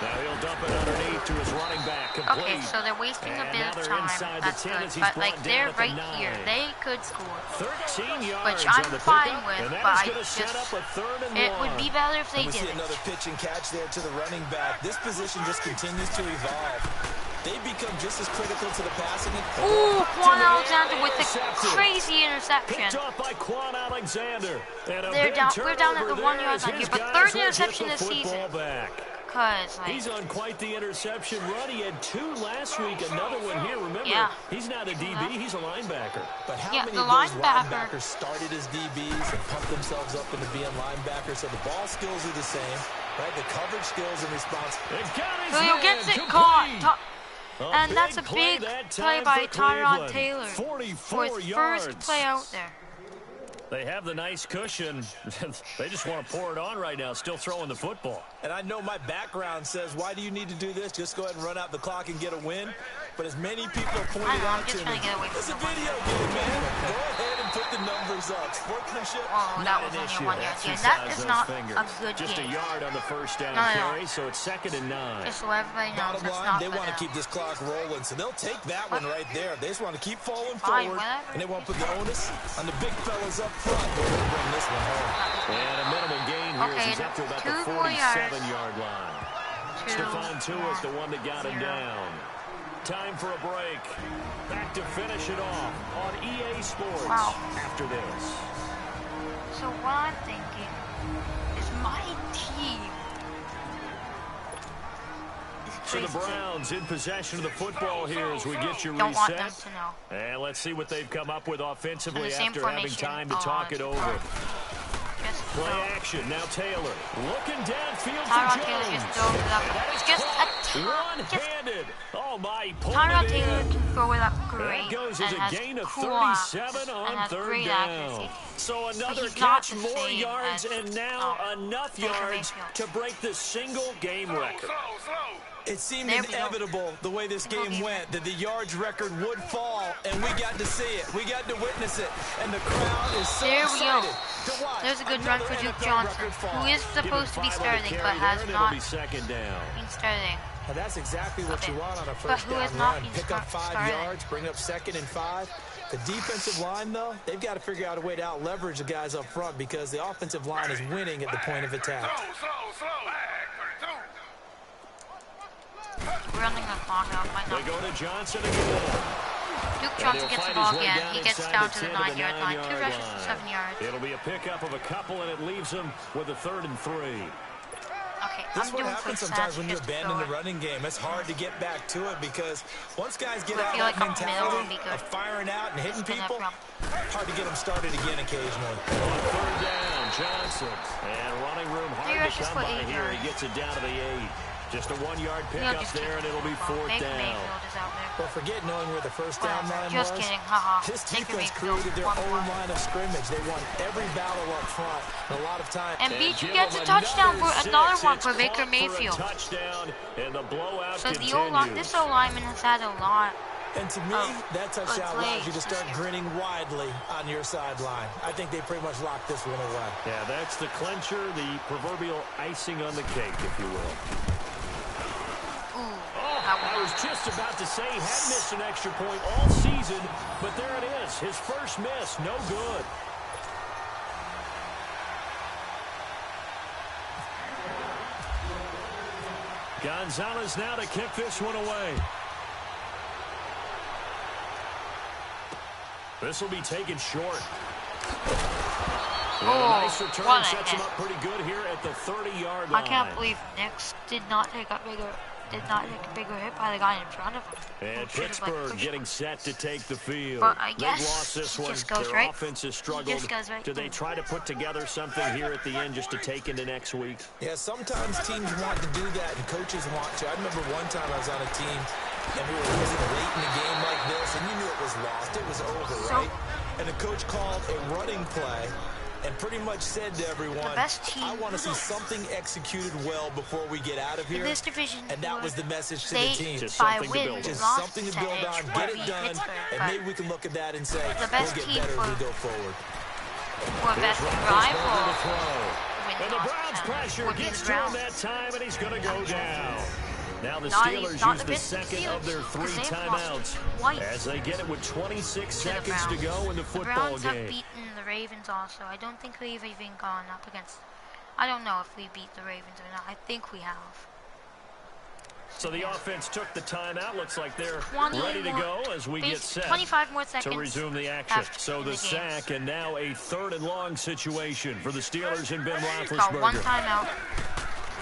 S4: Now he'll dump it underneath to his running back. Complete.
S1: Okay, so they're wasting a
S4: And
S1: bit
S4: now
S1: of
S4: they're
S1: time.
S4: inside the
S1: That's
S4: 10
S1: good.
S4: as he's
S1: But
S4: brought
S1: like
S4: down
S1: they're
S4: at the
S1: right
S4: 9.
S1: here. They could score.
S4: 13 yards
S1: Which I'm
S4: on the
S1: fine
S4: pickup,
S1: with,
S4: and that
S1: but
S4: is
S1: I
S4: going to set up
S1: just
S4: a 3rd and
S1: it
S4: 1.
S1: would be better if they
S5: And we see
S1: didn't.
S5: another pitch and catch there to the running back. This position just continues to evolve. They become just as critical to the passing.
S1: Ooh, Quan
S4: the air,
S1: Alexander with the
S4: intercepted.
S1: crazy interception.
S4: Picked off by Quan Alexander. And a
S1: They're
S4: big
S1: down. We're down at
S4: turnover
S1: the 1
S4: there
S1: yard
S4: as
S1: line
S4: his
S1: here, but
S4: guys
S1: third
S4: will get
S1: interception
S4: the
S1: this season.
S4: football back.
S1: Cause like
S4: He's on quite the interception run. He had 2 last week, another one here. Remember,
S1: Yeah.
S4: he's not a DB, he's a linebacker.
S5: But how
S1: Yeah,
S5: many
S1: the
S5: of those
S1: linebacker-
S5: linebackers started as DBs and pumped themselves up into being linebackers? So the ball skills are the same, right? The coverage skills and response.
S4: It got his
S1: Julio
S4: man,
S1: gets it
S4: complete.
S1: caught. And that's a
S4: play
S1: big
S4: that
S1: play
S4: time
S1: by
S4: for
S1: Tyrod
S4: Cleveland.
S1: Taylor
S4: 44
S1: for his
S4: yards.
S1: first play out there.
S4: They have the nice cushion. They just want to pour it on right now, still throwing the football.
S5: And I know my background says, why do you need to do this? Just go ahead and run out the clock and get a win. But as many people have pointed
S1: I know, I'm
S5: out
S1: just
S5: to
S1: trying
S5: me,
S1: to get away
S5: it's a
S1: from the
S5: video game, man. Go ahead and put the numbers up. Sportsmanship,
S1: Oh, that
S5: not
S1: was
S5: an
S1: only
S5: issue.
S1: a 1 yard gain.
S4: Exercise
S1: That is
S4: those
S1: not
S4: fingers.
S1: a good
S4: Just
S1: game.
S4: a yard on the first down
S1: No.
S4: carry, so it's 2nd and 9.
S1: Just so everybody knows,
S5: Bottom
S1: that's
S5: line,
S1: not
S5: they
S1: good
S5: want to
S1: enough.
S5: keep this clock rolling, so they'll take that one right there. They just want to keep falling
S1: Fine,
S5: forward,
S1: whatever.
S5: and they want to put the onus on the big fellas up front. They're going to bring this one home.
S4: And a minimum gain here
S1: Okay,
S4: as he's up to about the
S1: 2 more yards.
S4: 47-yard line. Stephon Tuitt, the one that got him
S1: 0.
S4: down. Time for a break. Back to finish it off on EA Sports
S1: Wow.
S4: after this.
S1: So what I'm thinking is my team is
S4: So the
S1: crazy.
S4: Browns in possession of the football here as we get you
S1: Don't want them
S4: reset.
S1: to know.
S4: And let's see what they've come up with
S1: And
S4: offensively
S1: the same
S4: after having
S1: formation.
S4: time to
S1: Oh,
S4: talk it
S1: it's
S4: over.
S1: fine. Just
S4: Play
S1: throw.
S4: action. Now Taylor looking downfield
S1: Tyrod
S4: for
S1: Taylor
S4: Jones.
S1: just throws it up.
S4: And that is
S1: It's just
S4: caught
S1: a just
S4: one-handed. Oh, my. He pulled
S1: Tyrod
S4: it
S1: Taylor
S4: in.
S1: can throw it up great.
S4: That goes
S1: and
S4: as a
S1: has
S4: gain of
S1: cool
S4: 37
S1: accuracy,
S4: on
S1: and has
S4: 3rd
S1: great
S4: down.
S1: accuracy.
S4: So another
S1: he's not
S4: catch,
S1: the
S4: more
S1: same
S4: yards,
S1: as,
S4: and now enough
S1: Baker
S4: yards
S1: Mayfield.
S4: to break the single-game record.
S5: It seemed
S1: There we go.
S5: inevitable the way this
S1: Single
S5: game
S1: game.
S5: went that the yards record would fall, and we got to see it. We got to witness it, and the crowd is so
S1: There we go.
S5: excited to watch.
S1: There's a good run
S5: another
S1: for Duke
S5: NFL
S1: Johnson,
S5: record fall.
S1: who is
S4: Give him
S1: supposed to be
S4: 5 on the
S1: starting,
S4: carry
S1: but
S4: there,
S1: has
S4: and it'll
S1: not
S4: be 2nd down.
S1: been starting.
S5: And that's exactly what
S1: Okay.
S5: you want on a
S1: But
S5: first
S1: who has
S5: down
S1: not
S5: run.
S1: been
S5: Pick up 5
S1: started?
S5: yards, bring up 2nd and 5. The defensive line, though, they've got to figure out a way to out-leverage the guys up front because the offensive line is winning at the point of attack.
S1: Running the clock out might
S4: They
S1: not.
S4: go to Johnson again.
S1: Duke
S4: And
S1: Johnson
S4: he'll
S1: gets the
S4: fight
S1: ball
S4: his way
S1: again.
S4: down
S1: He gets
S4: inside
S1: down
S4: the
S1: to the
S4: 10 to
S1: 9-yard line. 2
S4: 9-yard
S1: rushes
S4: line.
S1: for 7 yards.
S4: It'll be a pickup of a couple, and it leaves them with a 3rd and 3.
S1: Okay,
S5: This
S1: I'm
S5: is what
S1: doing
S5: happens
S1: quick
S5: sometimes
S1: stats
S5: when you
S1: just to
S5: abandon the
S1: throw it.
S5: running game. It's hard to get back to it because once guys get
S1: I
S5: out
S1: feel
S5: that
S1: like up the middle
S5: mentality
S1: would be good.
S5: of firing out and hitting
S1: Spin that
S5: people,
S1: from-
S5: hard to get them started again occasionally.
S4: On 3rd down, Johnson. And running room hard to
S1: rushes
S4: come
S1: for
S4: by
S1: 8
S4: here. He
S1: yards.
S4: gets it down to the 8. Just a 1-yard
S1: He'll
S4: pickup
S1: just
S4: there,
S1: kick
S4: and it'll be
S1: the
S4: 4th
S1: ball. Baker
S4: down.
S1: Mayfield is out there.
S5: But forget knowing where the first down
S1: Whatever,
S5: line
S1: just
S5: was.
S1: kidding, haha.
S5: This
S1: Baker
S5: defense
S1: Mayfield,
S5: created their
S1: 1-1.
S5: own line of scrimmage. They won every battle up front. And a lot of times.
S1: And
S4: And
S1: Beach
S4: give
S1: gets
S4: him
S1: a touchdown for another
S4: 6.
S1: one
S4: It's
S1: for Baker
S4: caught
S1: Mayfield.
S4: For a touchdown, and the blowout
S1: So
S4: continues.
S1: this O-lineman has had a lot.
S5: And to me, that touchdown
S1: good
S5: allows you to
S1: plays
S5: start
S1: this year.
S5: grinning widely on your sideline. I think they pretty much locked this one away.
S4: Yeah, that's the clincher, the proverbial icing on the cake, if you will.
S1: Ooh,
S4: I was just about to say he had missed an extra point all season, but there it is. His first miss, no good. Gonzalez now to kick this one away. This will be taken short. And a nice return
S1: what a
S4: sets him
S1: hit.
S4: up pretty good here at the 30-yard line.
S1: I can't believe Knicks did not take a bigger hit by the guy in front of him.
S4: And
S1: Who should've, like,
S4: Pittsburgh
S1: pushed
S4: getting
S1: him.
S4: set to take the field.
S1: But I
S4: They've
S1: guess
S4: lost this
S1: he
S4: one.
S1: just goes
S4: Their
S1: right-
S4: offense has
S1: he
S4: struggled.
S1: just goes right
S4: Do they
S1: through.
S4: try to put together something here at the end just to take into next week?
S5: Yeah, sometimes teams want to do that, and coaches want to. I remember one time I was on a team, and we were losing late in the game like this, and you knew it was lost. It was over, right? And the coach called a running play and pretty much said to everyone,
S1: The best team-
S5: I want to see something executed well before we get out of here.
S1: In this division,
S5: And that was the message to
S1: they,
S5: the team.
S4: Just
S1: by
S4: something to
S1: win,
S4: build on.
S5: Just
S1: loss
S5: something to build
S1: percentage
S5: on, get
S1: would
S5: it
S1: be
S5: done,
S1: Pittsburgh,
S5: and
S1: but
S5: maybe we can look at that and say,
S1: the best
S5: we'll get
S1: team
S5: better as we
S1: for-
S5: go forward.
S1: or best
S4: Roethlisberger to
S1: rival
S4: throw.
S1: win
S4: And the
S1: loss
S4: Browns
S1: percentage
S4: pressure
S1: would be
S4: gets
S1: the
S4: to him
S1: Browns.
S4: that time, and he's going to go down. Now the
S1: Not
S4: Steelers
S1: the
S4: use the
S1: Pittsburgh
S4: second of their
S1: Steelers,
S4: 3
S1: 'cause they've
S4: timeouts
S1: lost twice
S4: as they get it with 26
S1: to the
S4: seconds to
S1: Browns.
S4: go in the
S1: The
S4: football
S1: Browns have
S4: game.
S1: beaten the Ravens also. I don't think we've even gone up against... I don't know if we beat the Ravens or not. I think we have.
S4: So the offense took the timeout. Looks like they're
S1: 20
S4: ready to
S1: more-
S4: go as we get set
S1: 25 more seconds
S4: to resume the action.
S1: left
S4: So
S1: in
S4: the
S1: the game.
S4: sack and now a 3rd and long situation for the Steelers and Ben
S1: Got one
S4: Roethlisberger.
S1: timeout.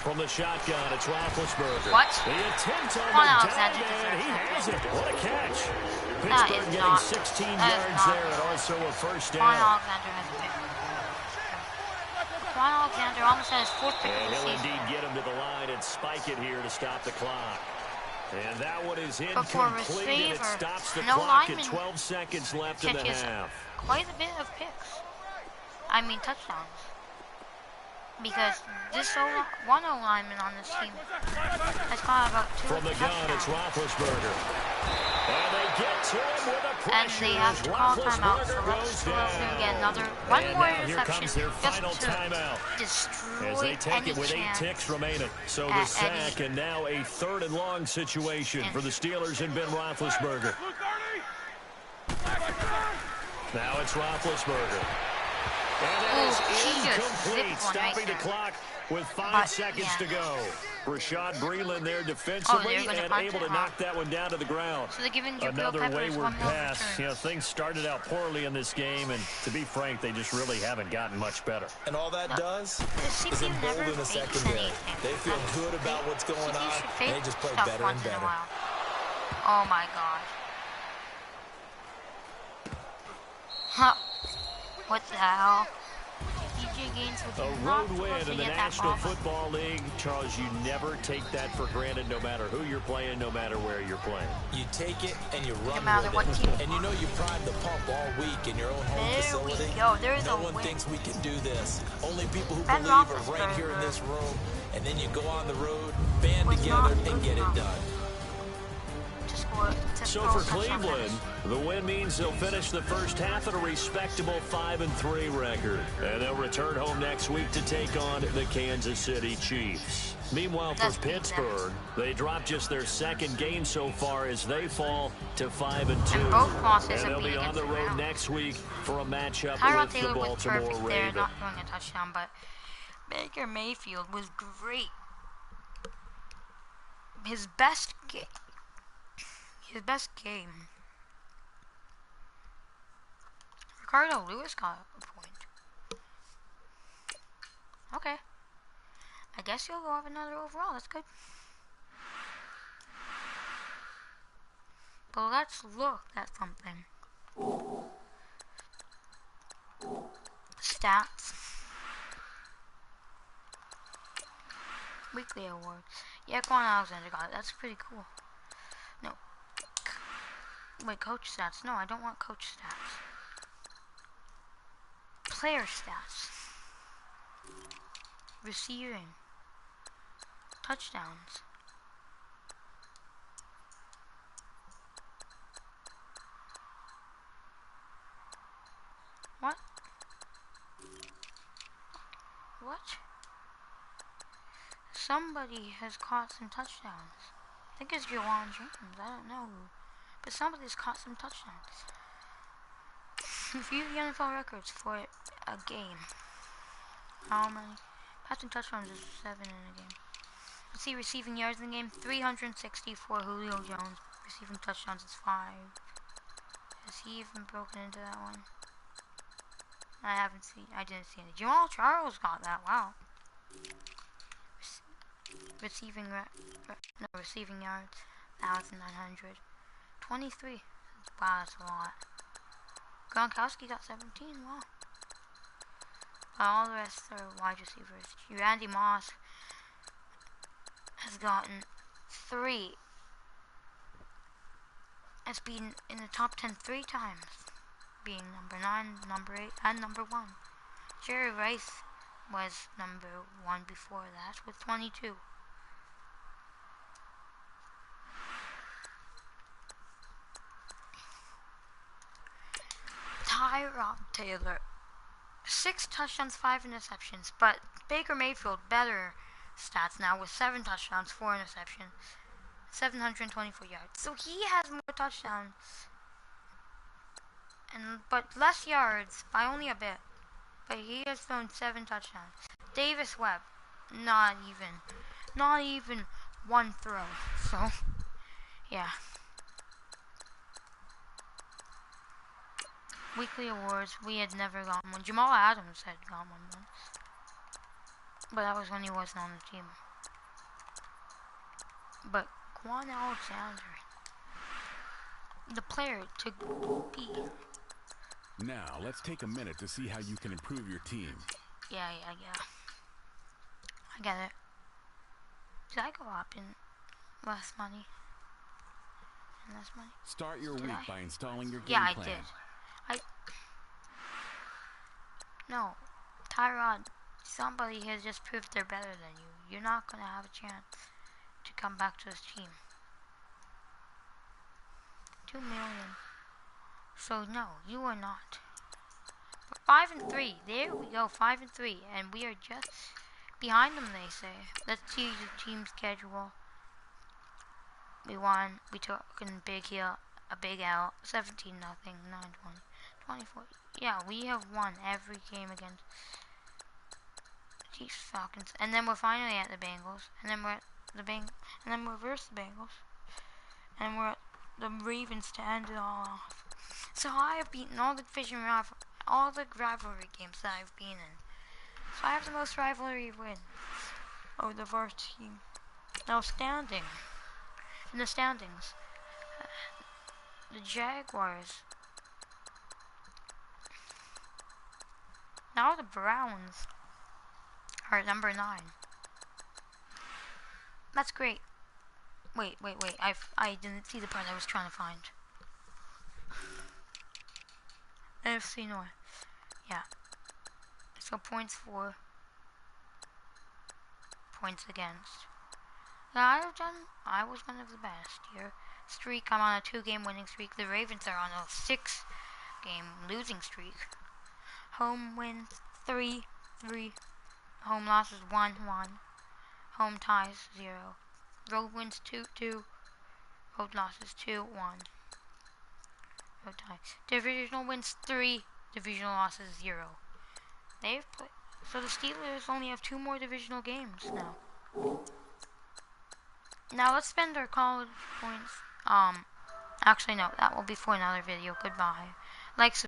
S4: From the shotgun, it's Roethlisberger.
S1: What?
S4: The attempt on
S1: Quan
S4: the
S1: Alexander
S4: dive, and he
S1: deserves
S4: has it. What a catch.
S1: That
S4: Pittsburgh
S1: is
S4: getting
S1: not-
S4: 16
S1: that is
S4: yards
S1: not-
S4: there and also a first
S1: Quan
S4: down.
S1: Alexander has a pick. Quan Alexander almost had his 4th pick of
S4: And
S1: the
S4: he'll
S1: season.
S4: indeed get him to the line and spike it here to stop the clock. And that one is
S1: But for a
S4: incomplete, and it
S1: receiver,
S4: stops the
S1: no
S4: clock at
S1: lineman
S4: 12 seconds left in the
S1: catches
S4: half.
S1: quite a bit of picks. I mean touchdowns. Because this one O-lineman on this team has caught about 2
S4: From the gun,
S1: touchdowns.
S4: it's Roethlisberger. And they get to him with a
S1: And
S4: pressure
S1: they have
S4: as
S1: to call timeout, so
S4: Roethlisberger
S1: let's
S4: goes
S1: go
S4: down.
S1: through again. Another one
S4: And
S1: more
S4: now here
S1: interception
S4: comes their final
S1: just to
S4: timeout.
S1: destroy
S4: As they take
S1: any
S4: it with 8
S1: chance.
S4: ticks remaining. So the
S1: at
S4: sack
S1: Eddie.
S4: and now a 3rd and long situation for the Steelers and Ben Roethlisberger. Now it's Roethlisberger. And it is
S1: he just
S4: incomplete,
S1: zipped one right
S4: stopping the
S1: there.
S4: clock with 5
S1: But,
S4: seconds
S1: yeah.
S4: to go. Rashad Breeland there defensively
S1: they're gonna
S4: and
S1: punt
S4: able
S1: it,
S4: to
S1: huh?
S4: knock that one down to the ground.
S1: So they're giving Jabril
S4: Another
S1: Peppers
S4: wayward
S1: one more
S4: pass.
S1: return.
S4: You know, things started out poorly in this game, and to be frank, they just really haven't gotten much better.
S5: And all that does
S1: The
S5: is
S1: CPU never
S5: embolden the
S1: fakes
S5: secondary.
S1: anything.
S5: They feel good about what's going
S1: CPU
S5: on,
S1: should
S5: and
S1: fake
S5: they just play
S1: stuff
S5: better and
S1: once in a
S5: better.
S1: while. Oh my god. Huh. What the hell? DJ Gaines was
S4: A
S1: not
S4: road win
S1: supposed to
S4: in the
S1: get that
S4: National
S1: ball.
S4: Football League. Charles, you never take that for granted no matter who you're playing, no matter where you're playing.
S5: You take it and you run
S1: matter
S5: with
S1: what
S5: it.
S1: team.
S5: And you know you pride the pump all week in your own home
S1: There
S5: facility.
S1: we go. There's
S5: no
S1: a
S5: one
S1: win.
S5: thinks we can do this. Only people who
S1: Ben
S5: believe are right here in
S1: Roethlisberger
S5: this room. And then you go on the road, band
S1: was
S5: together,
S1: not
S5: and get it
S1: enough.
S5: done.
S1: To score, to
S4: So
S1: throw
S4: for
S1: a touchdown
S4: Cleveland,
S1: pass.
S4: the win means they'll finish the first half at a respectable 5-3 record. And they'll return home next week to take on the Kansas City Chiefs. Meanwhile, for
S1: That's beat them.
S4: Pittsburgh, they dropped just their 2nd game so far as they fall to 5-2.
S1: And both losses
S4: And
S1: have
S4: they'll
S1: been
S4: be on
S1: against
S4: the
S1: the
S4: road
S1: Browns.
S4: next week for a matchup
S1: Tyrod
S4: with the
S1: Taylor was
S4: Baltimore
S1: perfect there,
S4: Ravens.
S1: not throwing a touchdown, but Baker Mayfield was great. His best game. Ricardo Lewis got a point. Okay. I guess you'll go have another overall. That's good. But let's look at something. Stats. Weekly award. Yeah, Quan Alexander got it. That's pretty cool. No. Wait, coach stats. No, I don't want coach stats. Player stats. Receiving. Touchdowns. What? What? Somebody has caught some touchdowns. I think it's Jawan James. I don't know who. But somebody's caught some touchdowns. Review the NFL records for a game. How many? Passing touchdowns is 7 in a game. Let's see receiving yards in the game. 360 for Julio Jones. Receiving touchdowns is 5. Has he even broken into that one? I didn't see any. Jamal Charles got that. Wow. Receiving yards, 1,900. 23. Wow, that's a lot. Gronkowski got 17. Wow. All the rest are wide receivers. Randy Moss has gotten 3. Has been in the top 10 3 times, being number 9, number 8, and number 1. Jerry Rice was number 1 before that with 22. Tyrod Taylor, 6 touchdowns, 5 interceptions, but Baker Mayfield better stats now with 7 touchdowns, 4 interceptions, 724 yards. So he has more touchdowns, but less yards by only a bit. But he has thrown 7 touchdowns. Davis Webb, not even 1 throw. So, yeah. Weekly awards, we had never gotten one. Jamal Adams had got one once, but that was when he wasn't on the team. But Quan Alexander, the player to beat.
S7: Now, let's take a minute to see how you can improve your team.
S1: Yeah. I get it. Did I go up in less money?
S7: Start your week by installing your game
S1: plan.
S7: plan.
S1: Yeah, I did. No. Tyrod, somebody has just proved they're better than you. You're not going to have a chance to come back to this team. 2 million. So no, you are not. But 5-3. There we go, 5-3, and we are just behind them. They say. Let's see the team schedule. We won. We took a big L. 17-0. 9-20. 24. Yeah, we have won every game against Chiefs, Falcons, and then we're finally at the Bengals, and then we're at the and then we're versus the Bengals, and we're at the Ravens to end it all off. So I have beaten all the rivalry games that I've been in. So I have the most rivalry wins of the first team. Now in the standings, the Jaguars. Now the Browns are at number 9. That's great. Wait. I didn't see the part I was trying to find. NFC North. Yeah. So points for. Points against. I was one of the best here. Streak, I'm on a 2-game winning streak. The Ravens are on a 6-game losing streak. Home wins 3-3. Home losses 1-1. Home ties 0. Road wins 2-2. Road losses 2-1. Road ties. Divisional wins 3. Divisional losses 0. So the Steelers only have 2 more divisional games now. Now let's spend our college points. Actually no, that will be for another video. Goodbye. Like, subscribe.